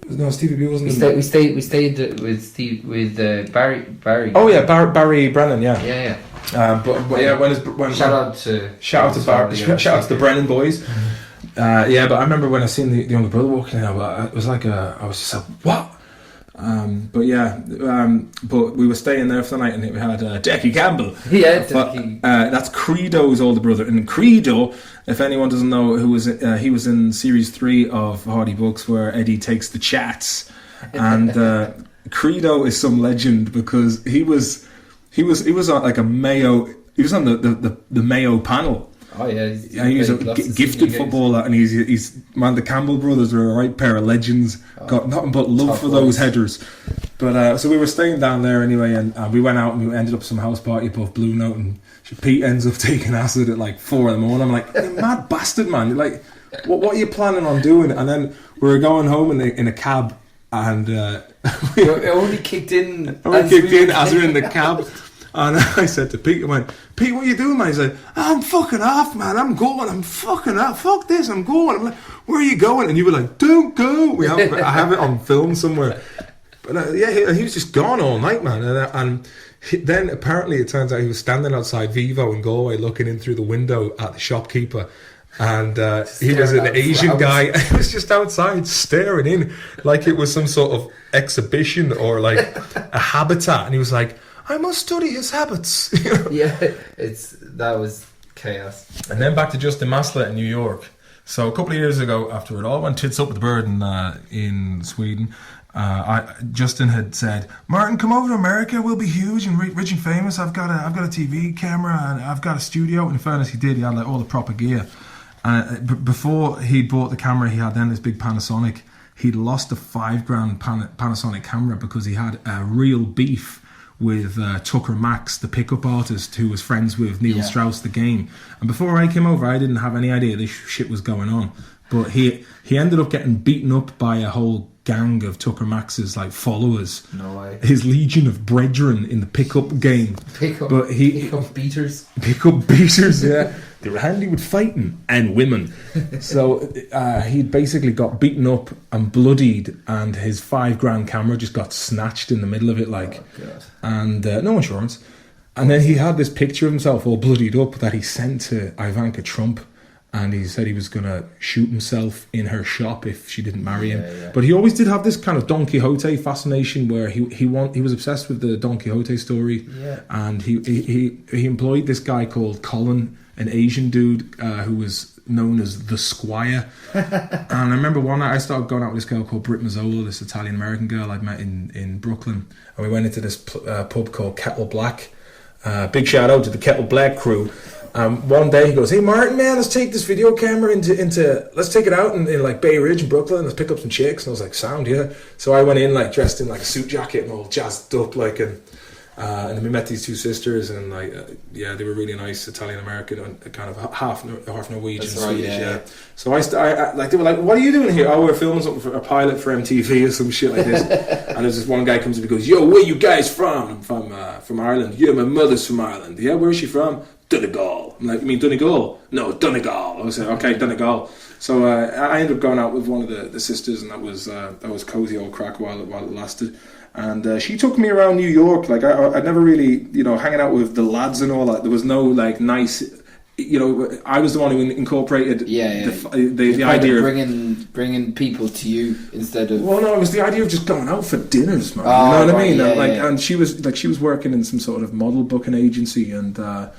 No, Stevie B wasn't. We stayed with Barry. Oh yeah, Barry Brennan. Yeah. Yeah. But when shout out to the Brennan boys. But I remember when I seen the younger brother walking out, it was like I was just like, what? But we were staying there for the night, and we had Decky Campbell. Yeah, that's Credo's older brother. And Credo, if anyone doesn't know, he was in series 3 of Hardy Books, where Eddie takes the chats, and Credo is some legend because he was on like a Mayo. He was on the Mayo panel. Oh yeah, he was a gifted footballer, and he's the Campbell brothers are a right pair of legends. Got nothing but love for those headers. But so we were staying down there anyway, and we went out and we ended up some house party above Blue Note, and Pete ends up taking acid at like 4 a.m. I'm like, you mad bastard, man! You're like, what are you planning on doing? And then we were going home in a cab, and it only kicked in. As we're in the cab. And I said to Pete, I went, Pete, what are you doing, man? He said, I'm fucking off, man. I'm going. I'm fucking off. Fuck this. I'm going. I'm like, where are you going? And you were like, don't go. I have it on film somewhere. But he was just gone all night, man. And then apparently it turns out he was standing outside Vivo in Galway looking in through the window at the shopkeeper. And he was an Asian guy. He was just outside staring in like it was some sort of exhibition or like a habitat. And he was like, I must study his habits. Yeah, that was Chaos. And then back to Justin Maslett in New York. So a couple of years ago, after it all went tits up with the bird in Sweden, Justin had said, "Martin, come over to America. We'll be huge and rich and famous. I've got a TV camera and I've got a studio." And in fairness, he did. He had like all the proper gear. Before he bought the camera, he had then this big Panasonic. He'd lost a $5,000 Panasonic camera because he had a real beef with Tucker Max, the pickup artist who was friends with Neil Strauss, the game. And before I came over, I didn't have any idea this shit was going on. But he ended up getting beaten up by a whole gang of Tucker Max's like followers. No way. His legion of brethren in the pickup game. Pickup beaters. Pickup beaters, yeah. They were handy with fighting and women. So he basically got beaten up and bloodied, and his $5,000 camera just got snatched in the middle of it, like, and no insurance. And then he had this picture of himself all bloodied up that he sent to Ivanka Trump, and he said he was going to shoot himself in her shop if she didn't marry him. Yeah. But he always did have this kind of Don Quixote fascination where he was obsessed with the Don Quixote story, and he employed this guy called Colin, an Asian dude who was known as the Squire. And I remember one night I started going out with this girl called Britt Mazzola, this Italian-American girl I'd met in Brooklyn, and we went into this pub called Kettle Black. Big shout out to the Kettle Black crew. One day he goes, "Hey Martin, man, let's take this video camera let's take it out in like Bay Ridge in Brooklyn, let's pick up some chicks." And I was like, "Sound, yeah." So I went in like dressed in like a suit jacket and all jazzed up like, and then we met these two sisters, and like they were really nice, Italian American and kind of half Norwegian, Swedish. Yeah. So I like, they were like, "What are you doing here?" "Oh, we're filming something for a pilot for MTV or some shit like this." And there's this one guy comes up and goes, "Yo, where you guys from?" "I'm from Ireland." "Yeah, my mother's from Ireland." "Yeah, where's she from?" "Donegal." I'm like, "You mean Donegal?" "No, Donegal." I was like, "Okay, Donegal." So I ended up going out with one of the sisters, and that was cozy old crack while it lasted. And she took me around New York. Like I'd never really, hanging out with the lads and all that. There was no like nice, I was the one who incorporated the idea of bringing people to you instead of. Well, no, it was the idea of just going out for dinners, man. Oh, you know what I mean? Yeah, and she was working in some sort of model booking agency, and I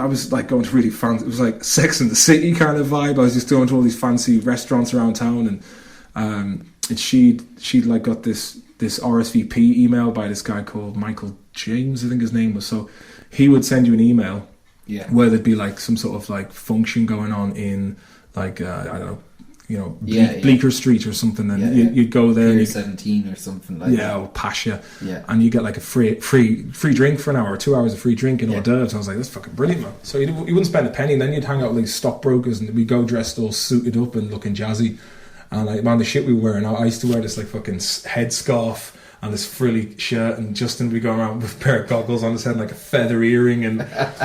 was like going to really fancy. It was like Sex and the City kind of vibe. I was just going to all these fancy restaurants around town, and she'd like got this RSVP email by this guy called Michael James, I think his name was. So he would send you an email where there'd be like some sort of like function going on in like I don't know, Bleecker Street or something, and you'd go there. Pier 17 or something like that. Or Pasha. Yeah. And you get like a free drink for an hour, or 2 hours of free drink and hors d'oeuvres. And I was like, that's fucking brilliant, man. So you wouldn't spend a penny, and then you'd hang out with these stockbrokers, and we'd go dressed all suited up and looking jazzy. And like, man, the shit we were wearing, I used to wear this like fucking headscarf and this frilly shirt, and Justin would be going around with a pair of goggles on his head, like a feather earring, and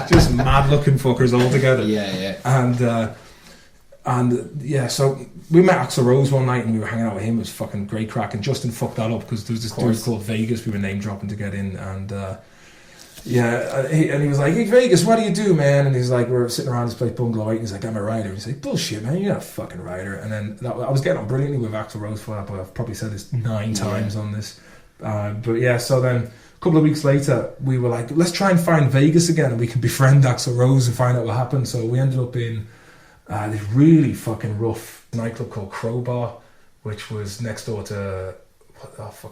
just mad looking fuckers all together. So we met Axl Rose one night and we were hanging out with him. It was fucking great crack, and Justin fucked that up because there was this dude called Vegas we were name dropping to get in, and he was like, "Hey Vegas, what do you do, man?" And he's like, we're sitting around this place Bungalow 8, and he's like, "I'm a writer." And he's like, "Bullshit, man, you're not a fucking writer." And then I was getting on brilliantly with Axl Rose for that, but I've probably said this 9 times on this. So then a couple of weeks later we were like, let's try and find Vegas again and we can befriend Axl Rose and find out what happened. So we ended up in this really fucking rough nightclub called Crowbar, which was next door to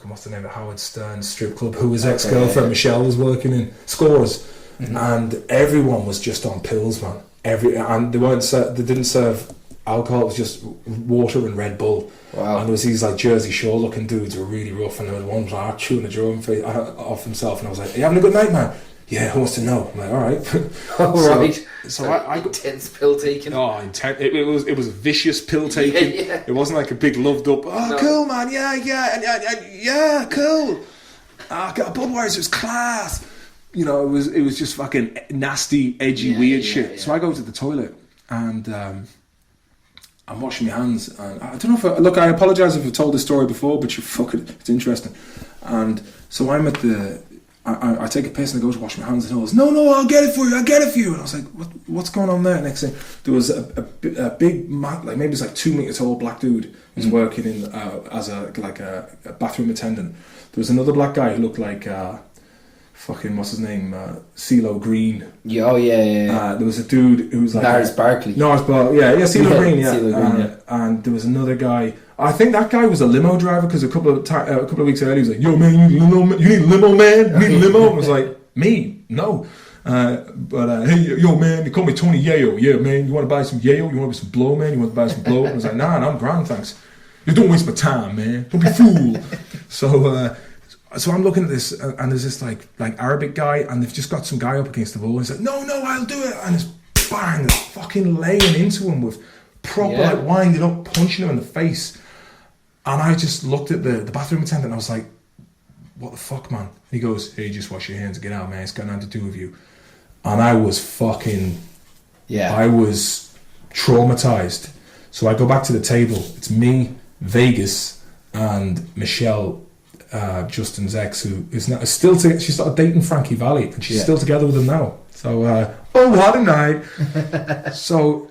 what's the name of Howard Stern's strip club, who his ex-girlfriend Michelle was working in, Scores. And everyone was just on pills, man. And they didn't serve alcohol, it was just water and Red Bull. Wow. And there was these like Jersey Shore looking dudes who were really rough, and there was one like chewing a drum off himself, and I was like, "Are you having a good night, man?" "Yeah, who wants to know?" I'm like, "All right." So I got intense pill taking. Oh, intense! It was vicious pill taking. It wasn't like a big loved up. Cool, man. Yeah, cool. I got a Budweiser's class. It was just fucking nasty, edgy, weird shit. So I go to the toilet and I'm washing my hands, and I don't know if I apologise if I've told this story before, but it's interesting. And so I'm at I take a piss and I go to wash my hands, and he goes, no, I'll get it for you. And I was like, what's going on there? Next thing, there was a big, like maybe it's like 2 meters tall black dude who's working in as a bathroom attendant. There was another black guy who looked like fucking, what's his name? CeeLo Green. Yeah, oh yeah. There was a dude who was like... Lars Barkley. CeeLo Green, yeah. CeeLo Green, yeah. And there was another guy... I think that guy was a limo driver, because a couple of weeks earlier he was like, yo man, you need a limo, man? You need a limo? I was like, me? No. Hey, yo man, they call me Tony Yayo. Yeah man, you want to buy some Yayo? You want to buy some blow, man? You want to buy some blow? I was like, nah, I'm grand, thanks. You don't waste my time, man. Don't be fool. So I'm looking at this, and there's this like Arabic guy, and they've just got some guy up against the wall, and he's like, no, I'll do it, and it's bang, it's fucking laying into him with proper like winding up, punching him in the face. And I just looked at the bathroom attendant, and I was like, what the fuck, man? He goes, hey, just wash your hands and get out, man. It's got nothing to do with you. And I was fucking... Yeah. I was traumatized. So I go back to the table. It's me, Vegas, and Michelle, Justin's ex, who is now still together. She started dating Frankie Valli, and she's still together with him now. So, oh, what a night. So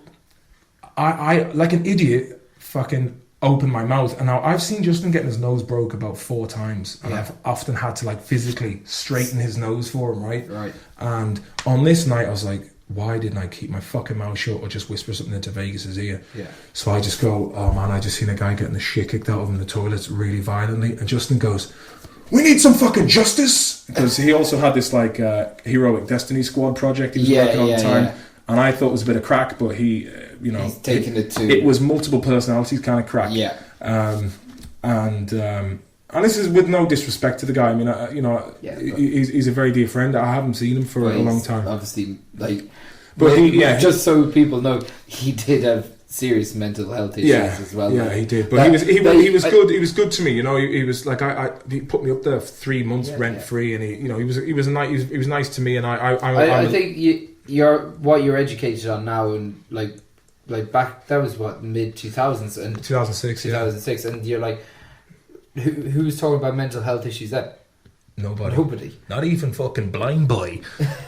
I, like an idiot, fucking... open my mouth, and now I've seen Justin getting his nose broke about 4 times, and I've often had to like physically straighten his nose for him, right? And on this night I was like, why didn't I keep my fucking mouth shut or just whisper something into Vegas's ear? So I just go, oh man, I just seen a guy getting the shit kicked out of him in the toilets really violently, and Justin goes, we need some fucking justice, because he also had this like heroic Destiny Squad project he was working on at the time. And I thought it was a bit of crack, but he, he's taken it to... It was multiple personalities kind of crack. Yeah. And this is with no disrespect to the guy. I mean, he's a very dear friend. I haven't seen him for a long time. Obviously, like... But just so people know, he did have serious mental health issues as well. Yeah, he did. But he was good. He was good to me. He was like he put me up there for 3 months rent free, and he was nice to me. And I think you're educated on now, and like back, that was what, mid 2000s and 2006, and you're like, who was talking about mental health issues then? Nobody. Not even fucking Blind Boy,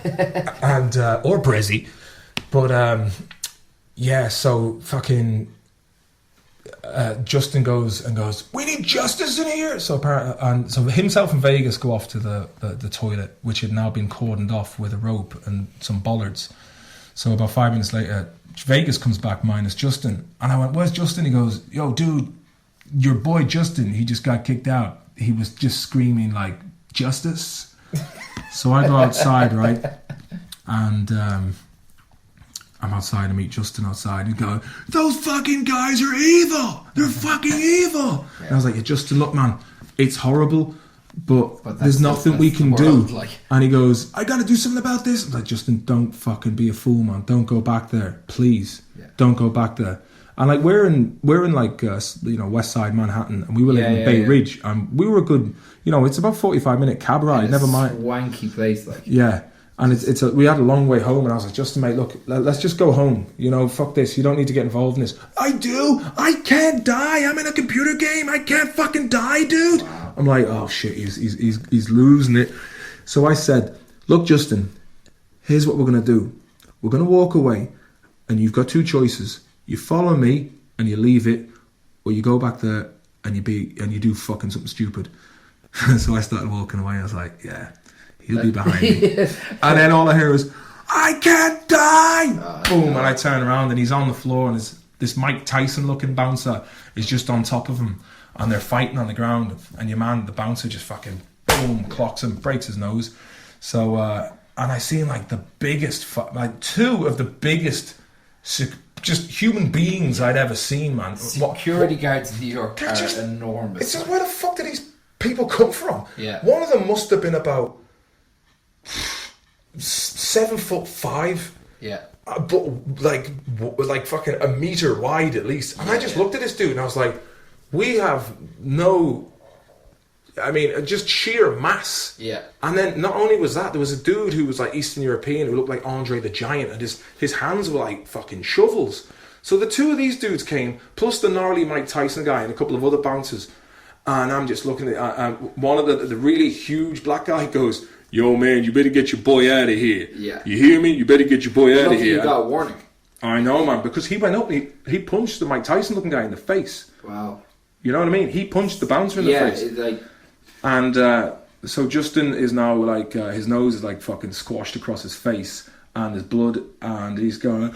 and or Brezzy, but so fucking Justin goes, we need justice in here. So apparently, and so himself and Vegas go off to the toilet, which had now been cordoned off with a rope and some bollards. So about 5 minutes later, Vegas comes back minus Justin, and I went, where's Justin? He goes, yo dude, your boy Justin, he just got kicked out. He was just screaming like, justice. So I go outside, right, and I'm outside, I meet Justin outside, and go, those fucking guys are evil. They're fucking evil. And I was like, Justin, look, man, it's horrible, but there's nothing we can do. Like. And he goes, I got to do something about this. I'm like, Justin, don't fucking be a fool, man. Don't go back there, please. Yeah. Don't go back there. And like we're in like West Side Manhattan, and we were living in Bay Ridge, and we were a good, it's about 45-minute cab ride. Never mind, swanky place, like And we had a long way home, and I was like, Justin, mate, look, let's just go home. Fuck this. You don't need to get involved in this. I do. I can't die. I'm in a computer game. I can't fucking die, dude. Wow. I'm like, oh shit, he's losing it. So I said, look, Justin, here's what we're gonna do. We're gonna walk away, and you've got 2 choices. You follow me and you leave it, or you go back there and you do fucking something stupid. So I started walking away. I was like, yeah. He'll be behind me. And then all I hear is, I can't die! Boom, and I turn around and he's on the floor, and this Mike Tyson looking bouncer is just on top of him, and they're fighting on the ground, and the bouncer just fucking boom, clocks him, breaks his nose. So, and I seen like the biggest, 2 of the biggest just human beings I'd ever seen, man. Security guards in New York are just enormous. It's just, where the fuck did these people come from? Yeah. One of them must have been about 7'5". Yeah. But like fucking a meter wide at least. And I just looked at this dude and I was like, we have no, just sheer mass. Yeah. And then not only was that, there was a dude who was like Eastern European who looked like Andre the Giant, and his hands were like fucking shovels. So the 2 of these dudes came, plus the gnarly Mike Tyson guy and a couple of other bouncers. And I'm just looking at one of the really huge black guy goes, yo man, you better get your boy out of here. Yeah. You hear me? You better get your boy out of here. You got a warning. I know, man, because he went up and he punched the Mike Tyson looking guy in the face. Wow. You know what I mean? He punched the bouncer in the face. Yeah, like... And So Justin is now like his nose is like fucking squashed across his face, and his blood, and he's going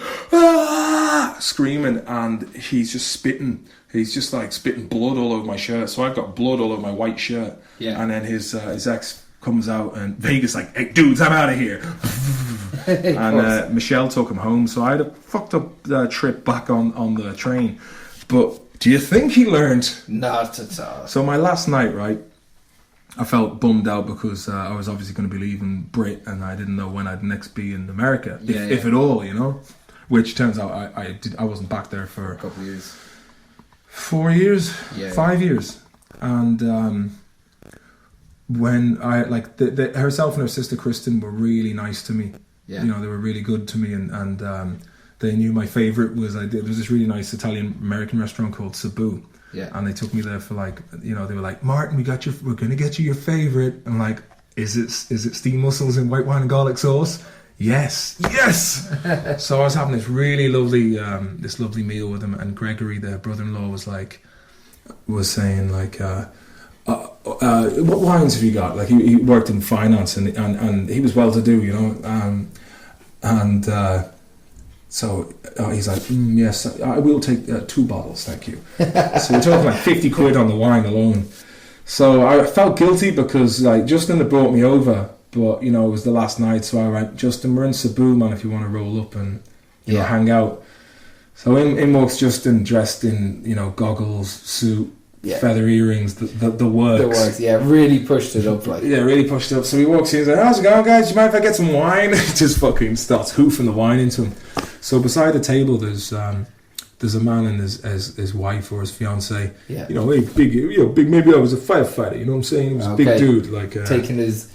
screaming, and he's just spitting. He's just like spitting blood all over my shirt. So I've got blood all over my white shirt. Yeah. And then his ex comes out, and Vegas like, "Hey dudes, I'm out of here." And Michelle took him home. So I had a fucked up trip back on the train. But do you think he learned? Not at all. So my last night, right, I felt bummed out because I was obviously going to be leaving Brit, and I didn't know when I'd next be in America, if at all, you know. Which turns out I wasn't back there for a couple of years. 4 years, yeah, 5 years, and when I like herself and her sister Kristen were really nice to me. Yeah. You know, they were really good to me, and they knew my favourite was there was this really nice Italian American restaurant called Cebu. Yeah. And they took me there for like, you know, they were like, "Martin, we're gonna get you your favourite." I'm like, is it steamed mussels in white wine and garlic sauce? Yes. So I was having this really lovely meal with him, and Gregory, their brother-in-law, was saying like, "What wines have you got?" Like he worked in finance, and he was well-to-do, you know, so he's like, "Yes, I will take 2 bottles, thank you." So we're talking like 50 quid on the wine alone. So I felt guilty because like Justin had brought me over, but you know it was the last night, so I went, "Justin, we're in Cebu, man, if you want to roll up and you know, hang out." So in walks Justin, dressed in, you know, goggles, suit, feather earrings, the works. The works, yeah, really pushed it up, like. Yeah, really pushed it up. So he walks in, he's like, "How's it going, guys? Do you mind if I get some wine?" He just fucking starts hoofing the wine into him. So beside the table, there's a man and his wife or his fiance. Yeah. You know, big. Maybe I was a firefighter. You know what I'm saying? He was a big dude, like taking his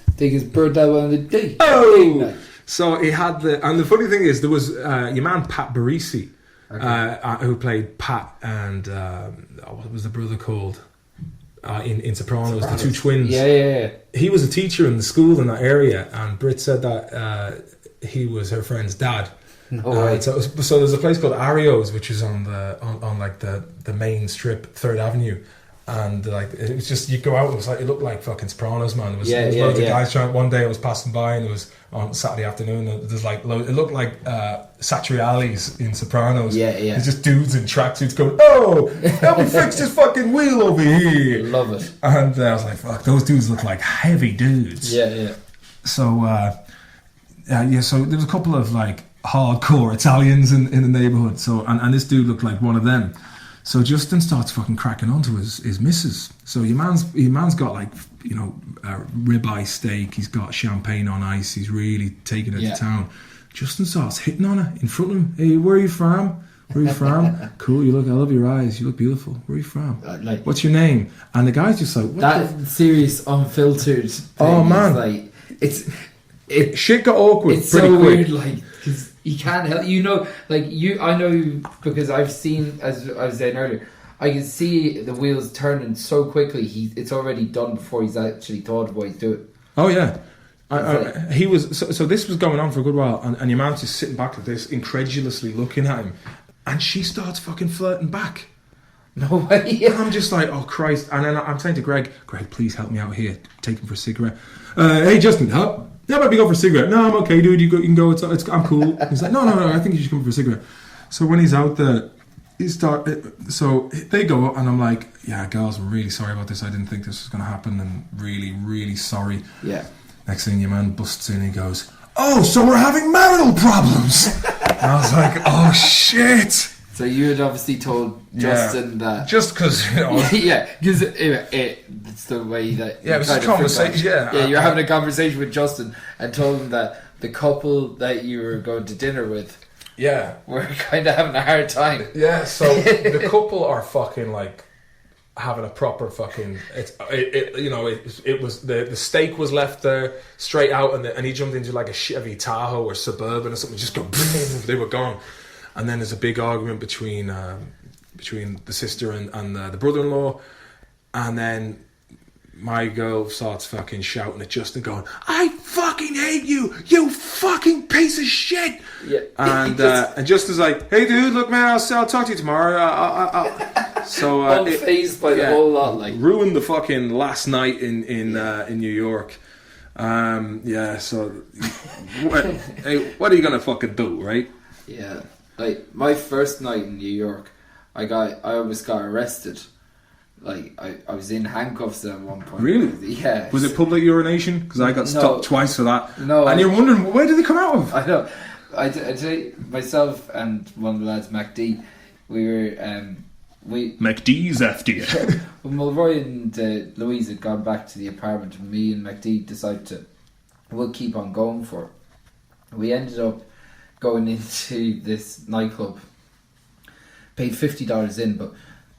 bird out on the date. Oh. So he had and the funny thing is, there was your man Pat Barisi, who played Pat, and what was the brother called in Sopranos? The two twins. Yeah. He was a teacher in the school in that area, and Britt said that he was her friend's dad. No way. So there's a place called Ario's, which is on like the main strip, 3rd Avenue, and like it was just, you go out, it looked like fucking Sopranos, man. There was loads of guys trying. One day I was passing by, and it was on Saturday afternoon. There's like it looked like Satriali's in Sopranos. Yeah. There's just dudes in tracksuits going, "Oh, help me fix this fucking wheel over here." Love it. And I was like, "Fuck, those dudes look like heavy dudes." Yeah. So so there was a couple of like hardcore Italians in the neighbourhood. So and this dude looked like one of them. So Justin starts fucking cracking onto his missus. So your man's got like, you know, ribeye steak. He's got champagne on ice. He's really taking it to town. Justin starts hitting on her in front of him. "Hey, where are you from? Where are you from?" "Cool. You look. I love your eyes. You look beautiful. Where are you from? What's your name?" And the guy's just like, what that serious, unfiltered thing. Oh man, like shit got awkward. It's pretty so quick. weird, like, because you can't help. You know, like I know because I've seen, as I was saying earlier, I can see the wheels turning so quickly. It's already done before he's actually thought of what he's doing. Oh yeah. He was so this was going on for a good while, and your man's just sitting back like this, incredulously looking at him, and she starts fucking flirting back. No way. And I'm just like, oh Christ. And then I'm saying to Greg, please help me out here, take him for a cigarette. "Hey Justin, how about we go for a cigarette?" "No, I'm okay, dude, you can go, I'm cool." He's like, no, I think you should come for a cigarette. So when he's out there, so they go up, and I'm like, "Yeah, girls, I'm really sorry about this. I didn't think this was going to happen, and really, really sorry." Yeah. Next thing, your man busts in, he goes, "Oh, so we're having marital problems." And I was like, oh shit. So you had obviously told Justin that. Just because, you know. Yeah, because it's the way that. Yeah, it was a conversation. Yeah, you're having a conversation with Justin and told him that the couple that you were going to dinner with. Yeah. Were kind of having a hard time. Yeah, so the couple are fucking like having a proper fucking. It was the steak was left there straight out, and he jumped into like a Chevy Tahoe or Suburban or something, just go. They were gone. And then there's a big argument between the sister and the brother-in-law, and then my girl starts fucking shouting at Justin, going, "I fucking hate you, you fucking piece of shit!" Yeah. And Justin's like, "Hey dude, look man, I'll talk to you tomorrow. So unfazed by the whole lot, like ruined the fucking last night in New York. So hey, what are you gonna fucking do, right? Yeah, like my first night in New York, I almost got arrested. Like I was in handcuffs at one point. Really? Yeah. Was it public urination? Because I got stopped twice for that. No. And you're wondering, where did they come out of? I know. I myself and one of the lads, MacD, we were MacD's after you. when Mulroy and Louise had gone back to the apartment, and me and MacD decided we'll keep on going for it. We ended up going into this nightclub, paid $50 in, but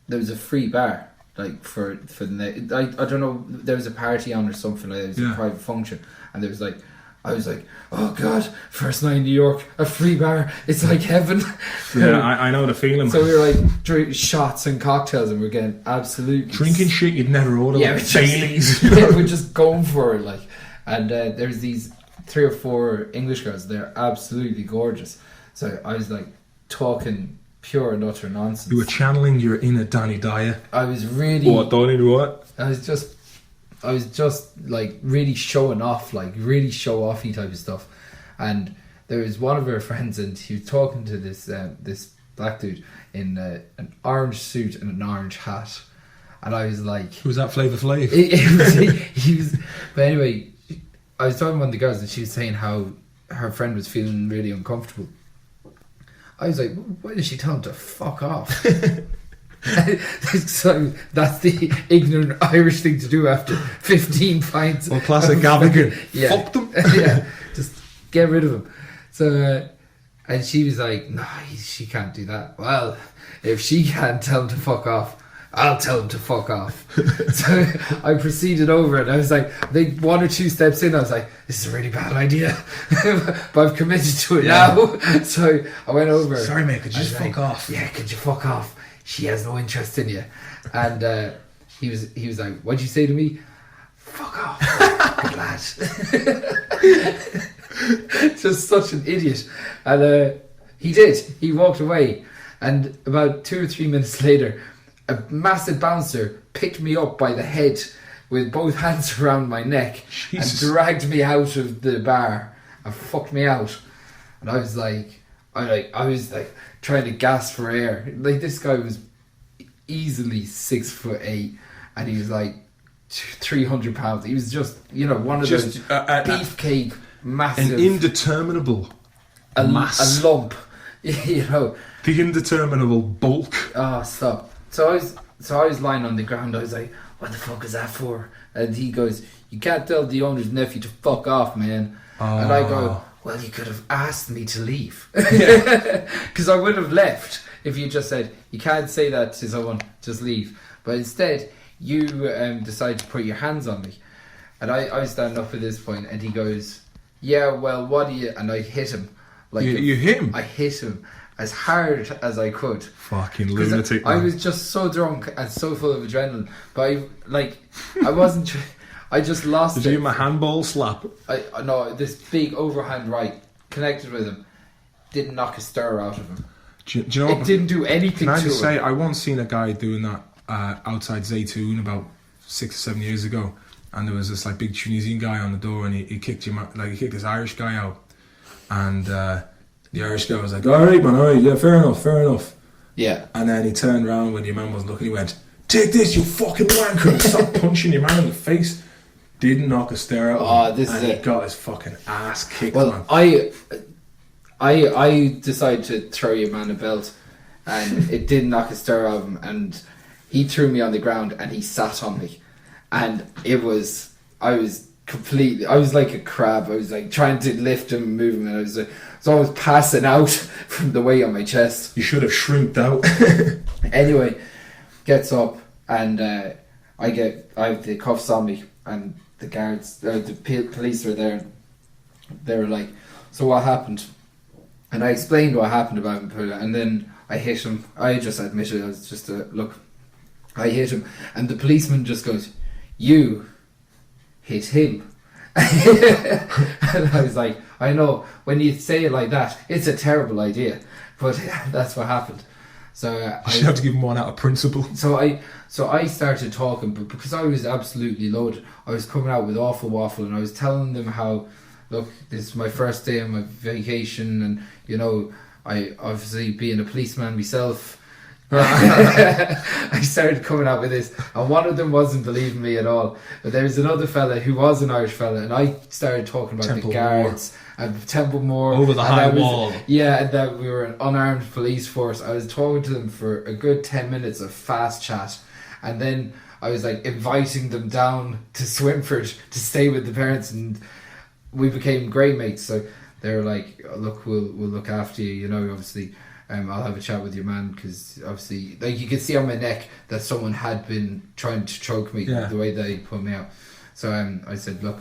there was a free bar, like for the night. I don't know, there was a party on or something like that. It was a private function, and there was like, I was like, oh god, first night in New York, a free bar, it's like heaven. Yeah, I know the feeling. So we were like drinking shots and cocktails, and we're getting absolutely drinking shit you'd never order. Yeah, like Baileys. we're just going for it, like. And there's these 3 or 4 English girls. They're absolutely gorgeous. So I was like talking pure and utter nonsense. You were channeling your inner Danny Dyer. I was really. What, Donnie? What? I was just like really showing off, like really show offy type of stuff. And there was one of her friends, and he was talking to this black dude in an orange suit and an orange hat. And I was like, who was that? Flavor Flav? He was. But anyway, I was talking to one of the girls, and she was saying how her friend was feeling really uncomfortable. I was like, why did she tell him to fuck off? So that's the ignorant Irish thing to do after 15 pints. Well, classic Gavighan. Yeah. Fuck them. Yeah, just get rid of him. So, and she was like, no, she can't do that. Well, if she can't tell him to fuck off, I'll tell him to fuck off. So I proceeded over, and I was like, I think 1 or 2 steps in, I was like, this is a really bad idea. But I've committed to it now. So I went over. Sorry mate, could you just fuck off? Yeah, could you fuck off? She has no interest in you. And he was like, what'd you say to me? Fuck off. Good lad. Just such an idiot. And he did. He walked away. And about 2 or 3 minutes later, a massive bouncer picked me up by the head with both hands around my neck. Jesus. And dragged me out of the bar and fucked me out. And I was like trying to gasp for air. Like, this guy was easily 6'8", and he was like 300 pounds. He was just, one of those beefcake, massive, an indeterminable mass, a lump, the indeterminable bulk. Oh, stop. So I was lying on the ground. I was like, what the fuck is that for? And he goes, you can't tell the owner's nephew to fuck off, man. Oh. And I go, well, you could have asked me to leave. Because I would have left if you just said, you can't say that to someone, just leave. But instead, you decide to put your hands on me. And I stand up at this point, and he goes, yeah, well, what do you... And I hit him. Like you hit him? I hit him as hard as I could. Fucking lunatic. I was just so drunk and so full of adrenaline. But I wasn't... I just lost it. Did you give him a handball slap? No, this big overhand right connected with him didn't knock a stir out of him. Do you know it didn't do anything to him. Can I just say, I once seen a guy doing that outside Zaytoon about 6 or 7 years ago, and there was this like big Tunisian guy on the door, and he kicked him out, he kicked this Irish guy out, and the Irish guy was like, alright man, alright, yeah, fair enough. Yeah. And then he turned around when your man wasn't looking, he went, take this, you fucking wanker, stop punching your man in the face. Didn't knock a stir out. He got his fucking ass kicked. Well, man. I decided to throw your man a belt, and it didn't knock a stir out of him, and he threw me on the ground, and he sat on me, and I was like a crab. I was like trying to lift him and move him, and I was always passing out from the weight on my chest. You should have shrinked out. Anyway, gets up, and I have the cuffs on me, and the guards, the police were there. They were like, so what happened? And I explained what happened about him, and then I hit him. I just admitted it was just look. I hit him, and the policeman just goes, you hit him. And I was like, I know, when you say it like that, it's a terrible idea, but that's what happened. So you should have to give him one out of principle. So I started talking, but because I was absolutely loaded, I was coming out with awful waffle, and I was telling them how, look, this is my first day on my vacation, and you know, I obviously being a policeman myself. I started coming out with this, and one of them wasn't believing me at all. But there was another fella who was an Irish fella, and I started talking about Temple the guards and Temple Moor over the high wall. Yeah, and that we were an unarmed police force. I was talking to them for a good 10 minutes of fast chat, and then I was like inviting them down to Swinford to stay with the parents, and we became great mates. So they were like, oh, look, we'll look after you, you know, obviously. I'll have a chat with your man, because obviously, like, you could see on my neck that someone had been trying to choke me, the way they put me out. So I said, look,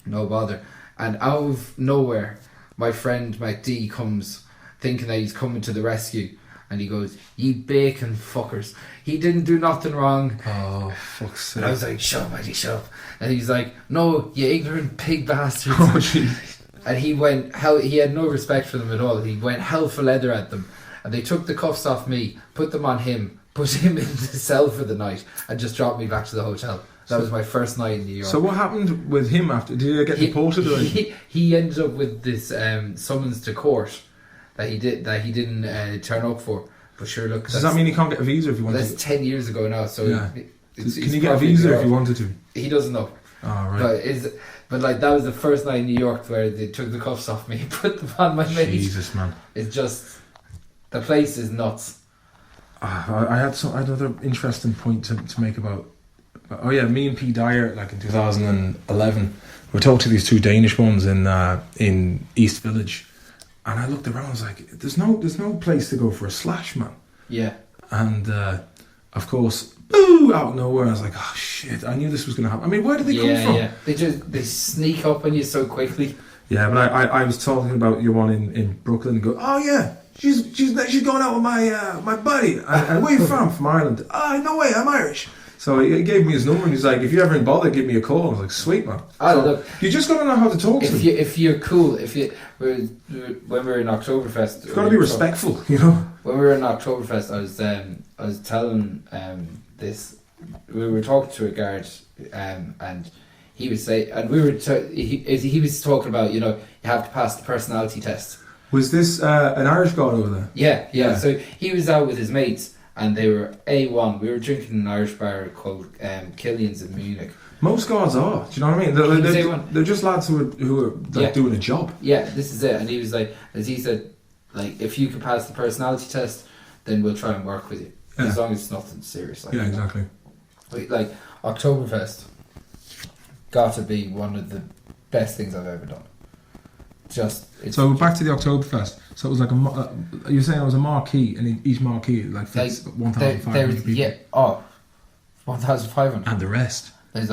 no bother. And out of nowhere, my friend MacD comes thinking that he's coming to the rescue, and he goes, "Ye bacon fuckers, he didn't do nothing wrong." Oh, fuck's sake. And I was like, "Shut up, Matty, shut up." And he's like, "No, you ignorant pig bastards." Oh, jeez. And he went he had no respect for them at all. He went hell for leather at them, and they took the cuffs off me, put them on him, put him in the cell for the night, and just dropped me back to the hotel. That was my first night in New York. So what happened with him after? Did he get deported? He ended up with this summons to court that he didn't turn up for. But sure, look. Does that mean he can't get a visa if he wanted to? That's 10 years ago now. So yeah. Can he get a visa if he wanted to? He doesn't know. Oh, right. But like, that was the first night in New York where they took the cuffs off me, put them on my mate. Jesus, man. It's just, the place is nuts. I had another interesting point to make about. Oh yeah, me and P Dyer, like in 2011, we talked to these two Danish ones in East Village, and I looked around. I was like, "There's no place to go for a slash, man." Yeah. And of course, boo, out of nowhere, I was like, "Oh shit! I knew this was going to happen." I mean, where did they come from? Yeah, they sneak up on you so quickly. Yeah, but I was talking about your one in Brooklyn. And go, "Oh yeah, she's going out with my buddy." And where are you from? From Ireland. Oh, no way, I'm Irish. So he gave me his number, and he's like, "If you're ever in bother, give me a call." I was like, "Sweet, man." Look, you just got to know how to talk to them. If you're cool, when we were in Oktoberfest, you've got to be respectful, you know. When we were in Oktoberfest, I was telling this. We were talking to a guard, and he was saying, and he was talking about, you know, you have to pass the personality test. Was this an Irish guy over there? Yeah. So he was out with his mates. And they were A1. We were drinking in an Irish bar called Killian's in Munich. Most guards are. Do you know what I mean? They're just lads who are like doing a job. Yeah, this is it. And he was like, as he said, like, if you can pass the personality test, then we'll try and work with you. Yeah. As long as it's nothing serious. Like, yeah, exactly. Like, Oktoberfest got to be one of the best things I've ever done. So back to the Oktoberfest. So it was like you're saying it was a marquee, and each marquee like fits 1,500 people. Yeah, 1,500. And the rest. There's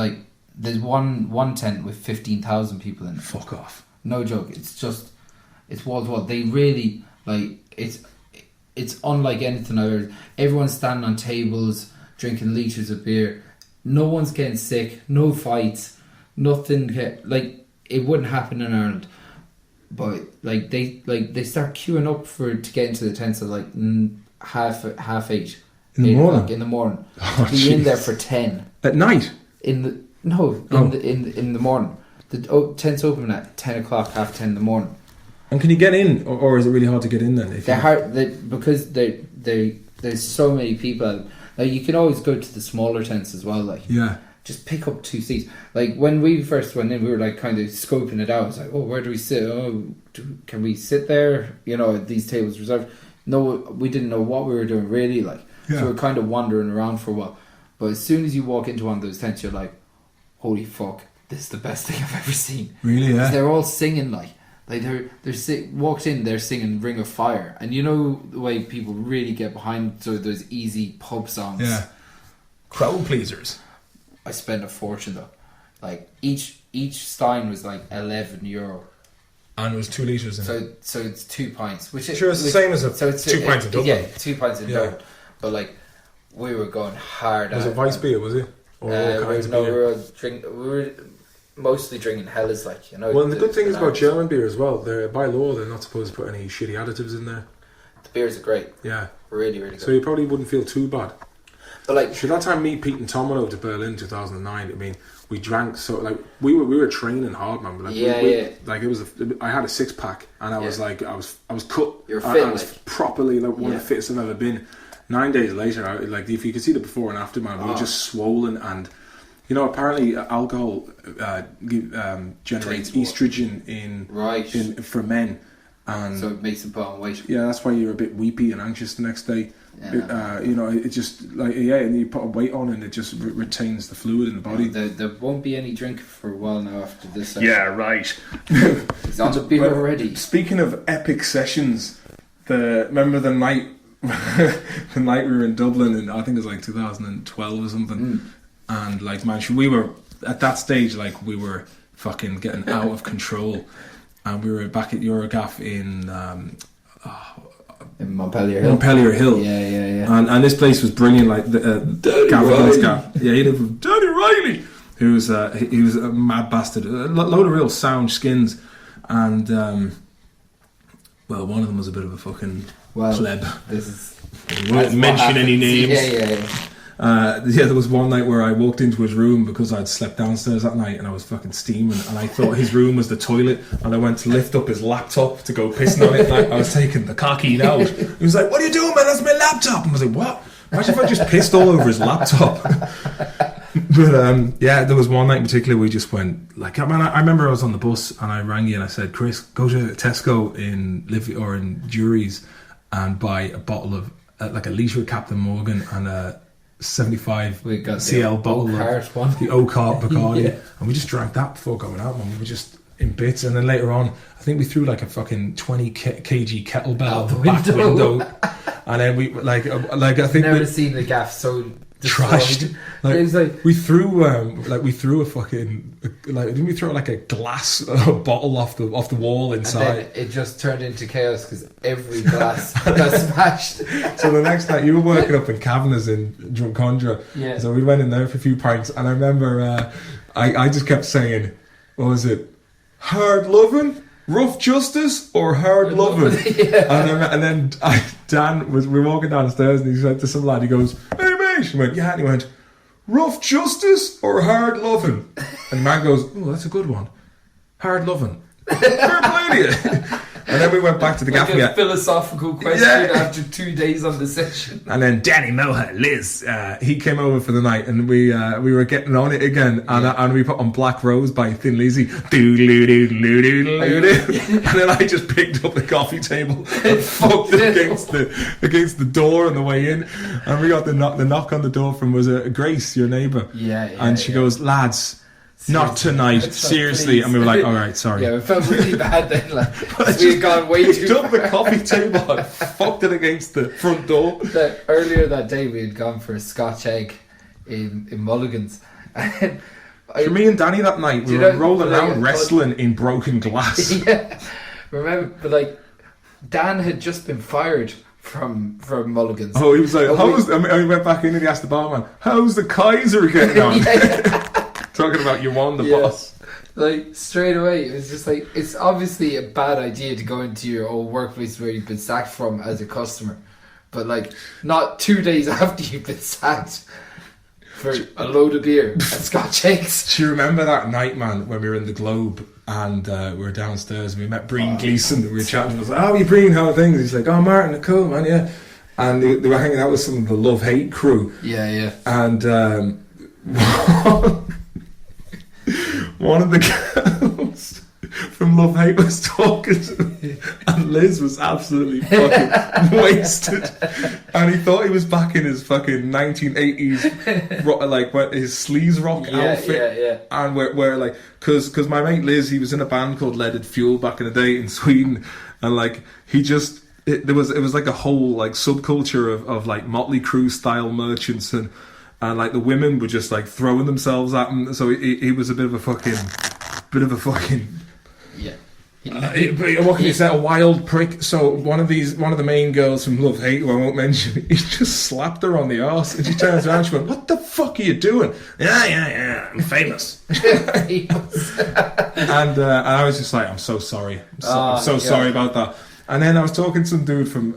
one tent with 15,000 people in it. Fuck off. No joke. It's wall to wall. They really, like, it's unlike anything I've heard. Everyone's standing on tables, drinking litres of beer. No one's getting sick. No fights. Nothing. Like, it wouldn't happen in Ireland. But like they start queuing up to get into the tents at like half 8 in the morning. In the morning, oh, be geez. in there for 10 at night. In the morning. The tents open at 10 o'clock, half 10 in the morning. And can you get in, or is it really hard to get in then? Because there's so many people. Like, you can always go to the smaller tents as well. Like, yeah. Just pick up 2 seats. Like, when we first went in, we were like kind of scoping it out. It's like, oh, where do we sit? Oh, can we sit there? You know, these tables reserved. No, we didn't know what we were doing really. Like, so we're kind of wandering around for a while. But as soon as you walk into one of those tents, you're like, holy fuck, this is the best thing I've ever seen. Really? Yeah. They're all singing like they're walked in, they're singing Ring of Fire, and you know the way people really get behind those easy pub songs. Yeah. Crowd pleasers. I spent a fortune though. Like, each stein was like €11, and it was 2 litres in it. So it's 2 pints, which is sure, it's the same as it's 2 pints in Dublin. Yeah, 2 pints in Dublin. But like, we were going hard. Was it Weiss beer? Was it? Or all kinds of beer? We were mostly drinking Helles, like, you know. Well, and the good thing is about German beer as well. By law, they're not supposed to put any shitty additives in there. beers are great. Yeah. Really, really good. So you probably wouldn't feel too bad. But like, Sure, that time me, Pete, and Tom went over to Berlin 2009. I mean, we drank so like we were training hard, man. Like, like it was. I had a 6-pack, and I was like, I was cut. You're fit. I was properly like one of the fittest I've ever been. 9 days later, like if you could see the before and after, man, we were just swollen, and you know apparently alcohol generates estrogen for men, and so it makes them put on weight. Yeah, that's why you're a bit weepy and anxious the next day. Yeah. You know, it just like and you put a weight on and it just retains the fluid in the body. There won't be any drink for a while now after this session. Yeah, right. He's on the beer already. Speaking of epic sessions, remember the night the night we were in Dublin, and I think it was like 2012 or something, and like man, we were at that stage like we were fucking getting out of control, and we were back at Eurogaff in Montpellier Hill. Yeah. And this place was brilliant. Like Gaviscon's gaff. Yeah, he lived with Daddy Riley, he was a mad bastard. A load of real sound skins, and well, one of them was a bit of a fucking pleb. This is. We won't mention any names. Yeah. There was one night where I walked into his room because I'd slept downstairs that night and I was fucking steaming, and I thought his room was the toilet, and I went to lift up his laptop to go pissing on it, and I was taking the cocky out. He was like, "What are you doing, man? That's my laptop." And I was like, "What? Imagine if I just pissed all over his laptop." But there was one night in particular we just went like, man, I remember I was on the bus and I rang you and I said, "Chris, go to Tesco in Jury's and buy a bottle of like a litre of Captain Morgan and a 75 CL bottle of the Oak-Heart Bacardi." And we just drank that before going out, man. We were just in bits, and then later on I think we threw like a fucking 20 kg kettlebell out the back window, and then we like I think never seen the gaff so trashed. Like, it was like we threw a fucking didn't we throw like a glass bottle off the wall inside, and then it just turned into chaos because every glass got smashed. So the next night you were working up in Kavanagh's in Drumcondra, so we went in there for a few pints, and I remember I just kept saying, what was it, hard loving, rough justice, or hard loving? And then we were walking down the stairs, and he said to some lad, he goes, "Hey mate," he went, "Yeah," and he went, "Rough justice or hard loving?" And the man goes, "Oh, that's a good one, hard loving." Fair play to you. And then we went back to the gaff. A philosophical question after 2 days on the session. And then Danny Moha, Liz, he came over for the night, and we were getting on it again, and we put on Black Rose by Thin Lizzy. And then I just picked up the coffee table and fucked it against the door on the way in, and we got the knock on the door from Grace, your neighbour. And she goes, "Lads, not tonight, seriously." Please. And we were like, "All right, sorry." Yeah, we felt really bad then. Like, we had gone way too far. Took the coffee table and fucked it against the front door. Earlier that day, we had gone for a Scotch egg in Mulligan's. And for me and Danny that night, we were rolling around wrestling in broken glass. Yeah, remember, but like Dan had just been fired from Mulligan's. Oh, he was like, I went back in and he asked the barman, "How's the Kaiser getting on?" Talking about you won the boss. Like straight away, it was just like, it's obviously a bad idea to go into your old workplace where you've been sacked from as a customer, but like not 2 days after you've been sacked for a load of beer at Scotch eggs. Do you remember that night, man, when we were in the Globe and we were downstairs and we met Breen Gleeson and we were chatting? I was like, "Oh, you Breen, how are things?" He's like, "Oh, Martin, cool, man, yeah." And they were hanging out with some of the Love Hate crew. Yeah. And one of the girls from Love Hate was talking to me, and Liz was absolutely fucking wasted, and he thought he was back in his fucking 1980s like his sleaze rock outfit. And where like because my mate Liz, he was in a band called Leaded Fuel back in the day in Sweden, and like it was like a whole like subculture of like Motley Crue style merchants, and like the women were just like throwing themselves at him. So he was a bit of a fucking what can you say, a wild prick. So one of the main girls from Love Hate, who I won't mention, he just slapped her on the arse, and she turns around and she went, "What the fuck are you doing?" Yeah, I'm famous. And I was just like, "I'm so sorry. I'm so sorry about that." And then I was talking to some dude from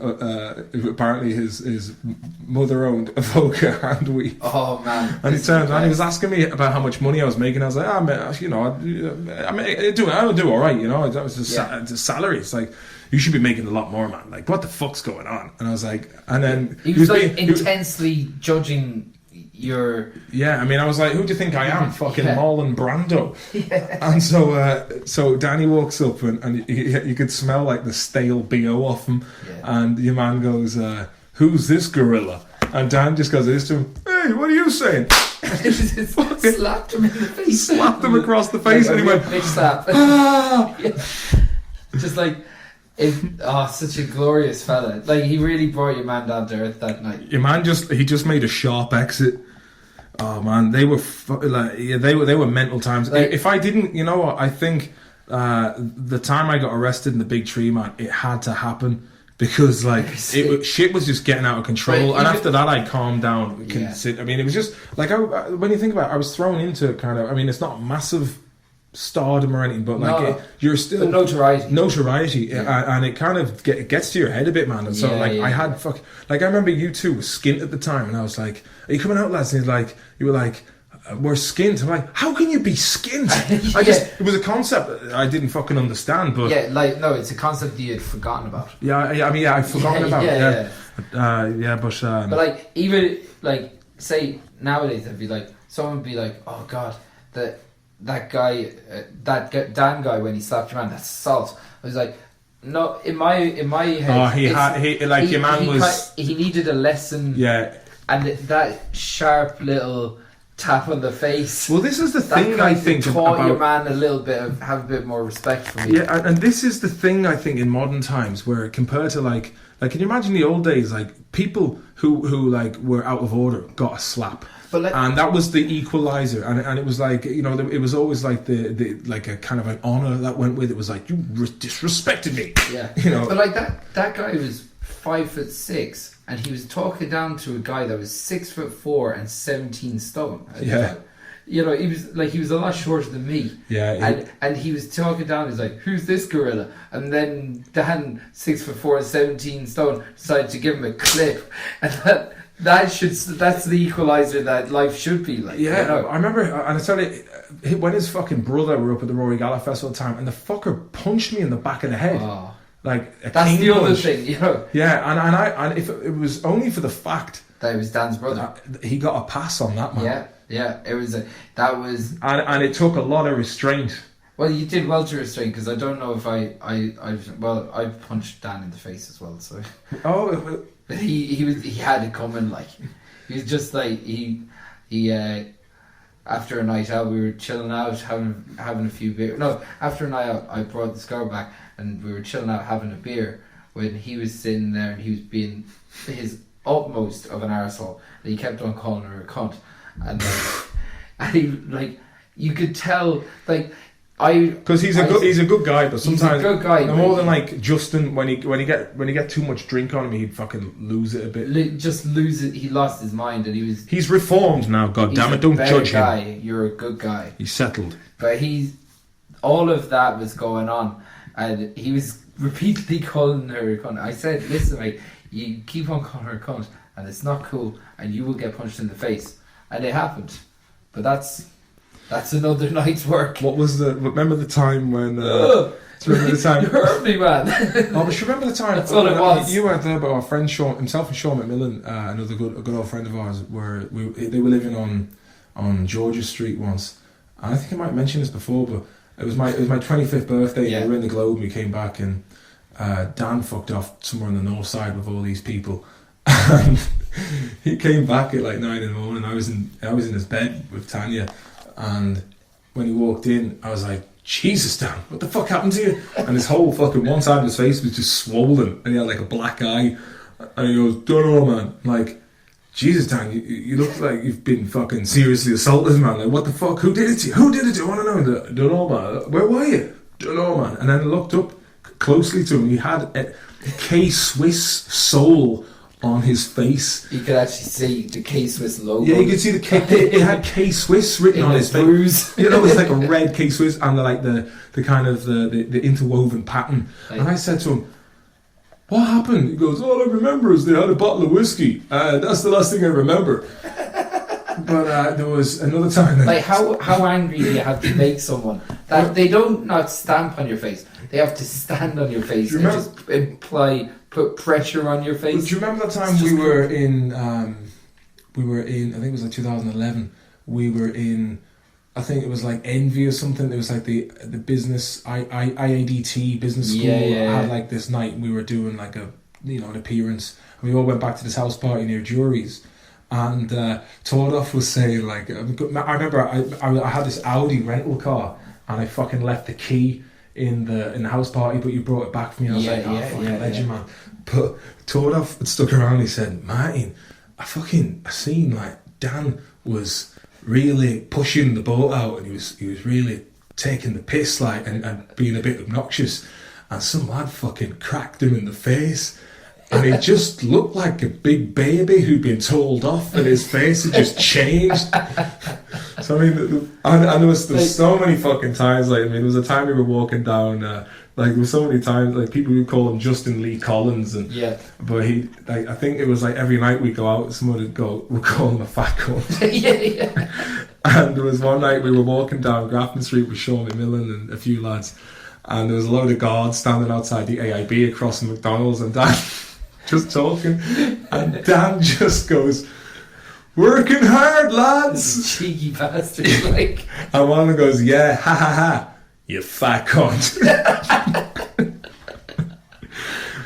apparently his mother owned a Vodka and we. Oh man! And he turned around, he was asking me about how much money I was making. I was like, I do all right, you know. That was the salary. It's like, you should be making a lot more, man. Like, what the fuck's going on? And I was like, and then he was like intensely judging your. Yeah, I mean, I was like, who do you think I am? Fucking Marlon Brando. Yeah. And so Danny walks up and you could smell like the stale BO off him. Yeah. And your man goes, who's this gorilla? And Dan just goes this to him, hey, what are you saying? Slapped him in the face. Slapped him across the face, and he went, bitch slap. Just like, such a glorious fella. Like, he really brought your man down to earth that night. Your man just made a sharp exit. Oh man, they were they were mental times. Like, if I didn't, you know what? I think the time I got arrested in the Big Tree, man, it had to happen. Because shit was just getting out of control, and after that I calmed down. I mean, it was just like when you think about it, I was thrown into kind of. I mean, it's not massive stardom or anything, but like you're still notoriety, and it kind of gets to your head a bit, man. And so I had I remember you two were skint at the time, and I was like, "Are you coming out, lads?" And you were like. We're skint. I'm like, how can you be skint? It was a concept I didn't fucking understand, but it's a concept you had forgotten about. I'd forgotten about it. But like, even like, say nowadays, I'd be like, someone would be like, oh god, that guy, Dan guy, when he slapped your man, that's assault. I was like, no, in my head, your man he needed a lesson. Yeah, and that sharp little tap on the face. Well, this is the thing I think taught about your man a little bit of have a bit more respect for me. Yeah, and this is the thing I think in modern times where compared to like can you imagine the old days, like people who like were out of order got a slap. And that was the equalizer, and it was like, you know, it was always like the like a kind of an honor that went with it. Was like, you disrespected me. Yeah, you know. But like that guy was 5'6". And he was talking down to a guy that was 6'4" and 17 stone. Yeah. You know, he was a lot shorter than me. Yeah. And he was talking down, he's like, who's this gorilla? And then Dan, 6'4" and 17 stone, decided to give him a clip. And that's the equalizer that life should be like. Yeah, you know? I remember, and I tell you, when his fucking brother were up at the Rory Gala Festival time, and the fucker punched me in the back of the head. Oh. Like that's the other thing, you know. Yeah, and if it was only for the fact that it was Dan's brother, he got a pass on that, man. Yeah, it was and it took a lot of restraint. Well, you did well to restrain, because I don't know if I punched Dan in the face as well. So but he had it coming. Like, he was just like he after a night out, we were chilling out, having a few beers. No, after a night out, I brought this girl back, and we were chilling out having a beer when he was sitting there and he was being his utmost of an arsehole, and he kept on calling her a cunt, and he like, you could tell, like, because he's a good guy, but sometimes he's a good guy, more than like Justin, when he get too much drink on him, he'd fucking lose it a bit. Just lose it. He lost his mind, and he's reformed now. God damn it! Don't judge him. You're a good guy. He's settled. But all of that was going on, and he was repeatedly calling her a cunt. I said, listen, mate, you keep on calling her a cunt, and it's not cool, and you will get punched in the face. And it happened. But that's another night's work. Remember the time when... remember the time... You hurt me, man. But you remember the time... That's all it was. You weren't there, but our friend Sean, himself and Sean McMillan, another good old friend of ours, they were living on Georgia Street once. And I think I might have mentioned this before, but it was my 25th birthday. Yeah. We were in the Globe, and we came back, and Dan fucked off somewhere on the north side with all these people. And he came back at like 9 in the morning. I was in his bed with Tanya, and when he walked in, I was like, Jesus, Dan, what the fuck happened to you? And his whole fucking one side of his face was just swollen, and he had like a black eye, and he goes, don't know, man. I'm like, Jesus, Dan, you look like you've been fucking seriously assaulted, man. Like, what the fuck? Who did it to you? Who did it to you? I want to know. Don't know, man. Where were you? Don't know, man. And then I looked up closely to him. He had a K-Swiss soul on his face. You could actually see the K-Swiss logo. Yeah, you could see the K. It had K-Swiss written on his face. You know, it was like a red K-Swiss, and like the kind of the interwoven pattern. Right. And I said to him, what happened? He goes, all I remember is they had a bottle of whiskey. That's the last thing I remember. But there was another time. Like, how angry do you have to make someone that they don't not stamp on your face? They have to stand on your face and just put pressure on your face. Do you remember that time we were in? I think it was like 2011. We were in. I think it was like Envy or something. It was like the business IADT business school. Had like this night. And we were doing like an appearance. And we all went back to this house party near Jury's. And Tordoff was saying, like, I remember I had this Audi rental car, and I fucking left the key in the house party, but you brought it back for me. And I was like, legend, man. But Tordoff stuck around. He said, Martin, I seen like Dan was really pushing the boat out, and he was really taking the piss, like, and being a bit obnoxious, and some lad fucking cracked him in the face. And he just looked like a big baby who'd been told off, and his face had just changed. So I mean, and there was so many fucking times. Like, I mean, there was a time we were walking down. Like, there was so many times. Like, people would call him Justin Lee Collins, and but he, like, I think it was like every night we go out, someone would call him a fat cunt. And there was one night we were walking down Grafton Street with Sean McMillan and a few lads, and there was a load of guards standing outside the AIB across the McDonald's, and Dan. Just talking, and Dan just goes, "Working hard, lads." Cheeky bastard, like. And one of them goes, "Yeah, ha ha ha, you fat cunt."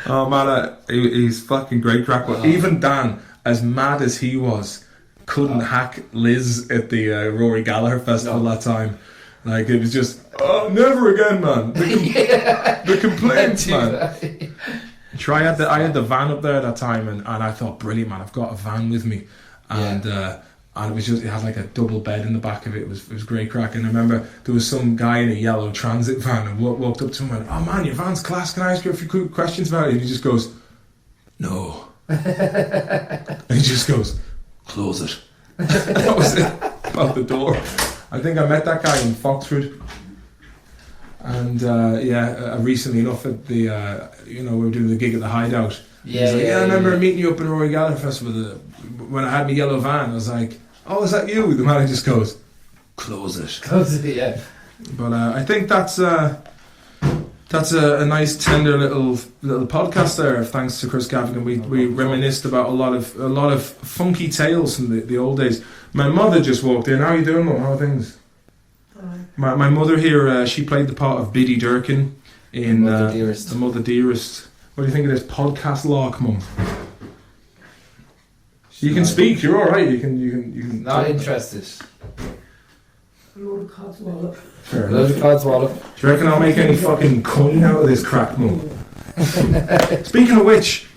Oh man, he's fucking great crack. But even Dan, as mad as he was, couldn't hack Liz at the Rory Gallagher festival that time. Like, it was just, oh, never again, man. The complaints, man. Sure, I had the van up there at that time, and I thought, brilliant, man, I've got a van with me, and it was just, it had like a double bed in the back of it. It was great crack. And I remember there was some guy in a yellow transit van, and walked up to him and went, "Oh man, your van's class, can I ask you a few quick questions about it?" And he just goes, "No." And he just goes, "Close it." That was it, about the door. I think I met that guy in Foxford. And recently enough at the we were doing the gig at the Hideout. I remember meeting you up in the Rory Gallagher Festival when I had my yellow van. I was like, "Oh, is that you?" The man just goes, "Close it." Close it, yeah. But I think that's a nice tender little podcast there. Thanks to Chris Gavighan, we reminisced about a lot of funky tales from the old days. My mother just walked in. How are you doing, Mum? How are things? My mother here, she played the part of Biddy Durkin in The Mother Dearest. What do you think of this podcast lock, Mum? You can speak. You're all right. You can. Not interested. A load of codswallop. Fair enough. Do you reckon I'll make any fucking coin out of this crack, Mum? Speaking of which,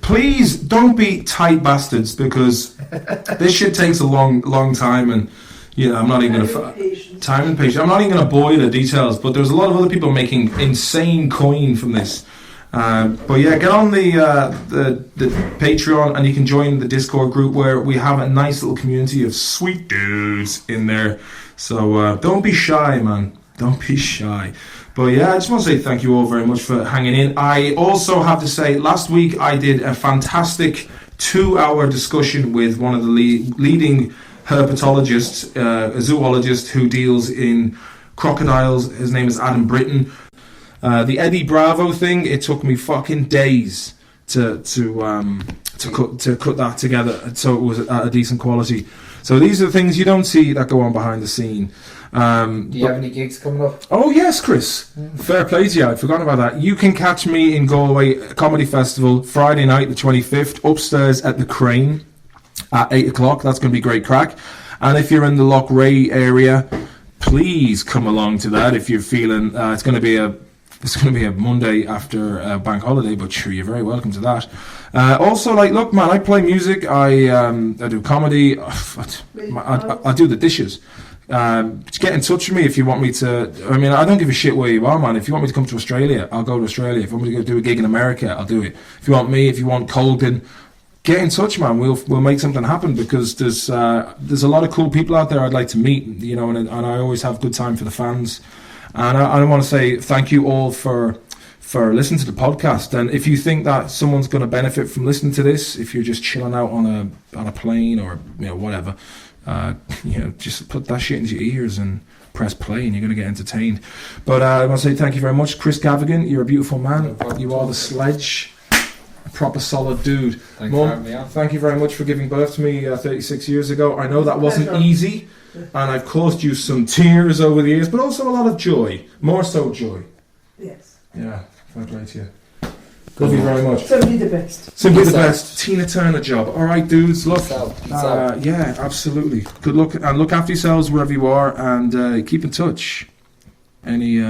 please don't be tight bastards, because this shit takes a long time, and I'm not even time and patience. I'm not even going to bore you the details, but there's a lot of other people making insane coin from this. But yeah, get on the Patreon, and you can join the Discord group where we have a nice little community of sweet dudes in there. So don't be shy, man. Don't be shy. But yeah, I just want to say thank you all very much for hanging in. I also have to say, last week I did a fantastic 2-hour discussion with one of the leading herpetologist, a zoologist who deals in crocodiles. His name is Adam Britton. The Eddie Bravo thing, it took me fucking days to cut that together, so it was at a decent quality. So these are the things you don't see that go on behind the scene. Do you have any gigs coming up? Oh yes, Chris. Fair play to you. I'd forgotten about that. You can catch me in Galway Comedy Festival Friday night the 25th upstairs at the Crane at 8 o'clock. That's going to be great crack. And if you're in the Loughrea area, please come along to that. If you're feeling it's going to be a Monday after bank holiday, but sure, you're very welcome to that. Also, like, look, man, I play music. I do comedy. I do the dishes. Get in touch with me if you want me to. I mean, I don't give a shit where you are, man. If you want me to come to Australia, I'll go to Australia. If you want me to go do a gig in America, I'll do it. If you want Colgan, get in touch, man. We'll make something happen, because there's a lot of cool people out there I'd like to meet, and I always have good time for the fans. And I want to say thank you all for for listening to the podcast. And if you think that someone's going to benefit from listening to this, if you're just chilling out on a plane or whatever, just put that shit into your ears and press play, and you're going to get entertained. But I want to say thank you very much, Chris Gavighan. You're a beautiful man. You are the sledge. A proper solid dude. Thanks for having me on. Thank you very much for giving birth to me 36 years ago. I know that wasn't easy, and I've caused you some tears over the years, but also a lot of joy. More so joy. Yes. Yeah, fair play to you. Love you very much. Simply the best. Simply the best. Tina Turner job. All right, dudes. Look. Peace out. Yeah, absolutely. Good luck, and look after yourselves wherever you are, and keep in touch. Any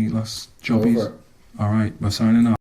last jobbies? Over. All right, we're signing off.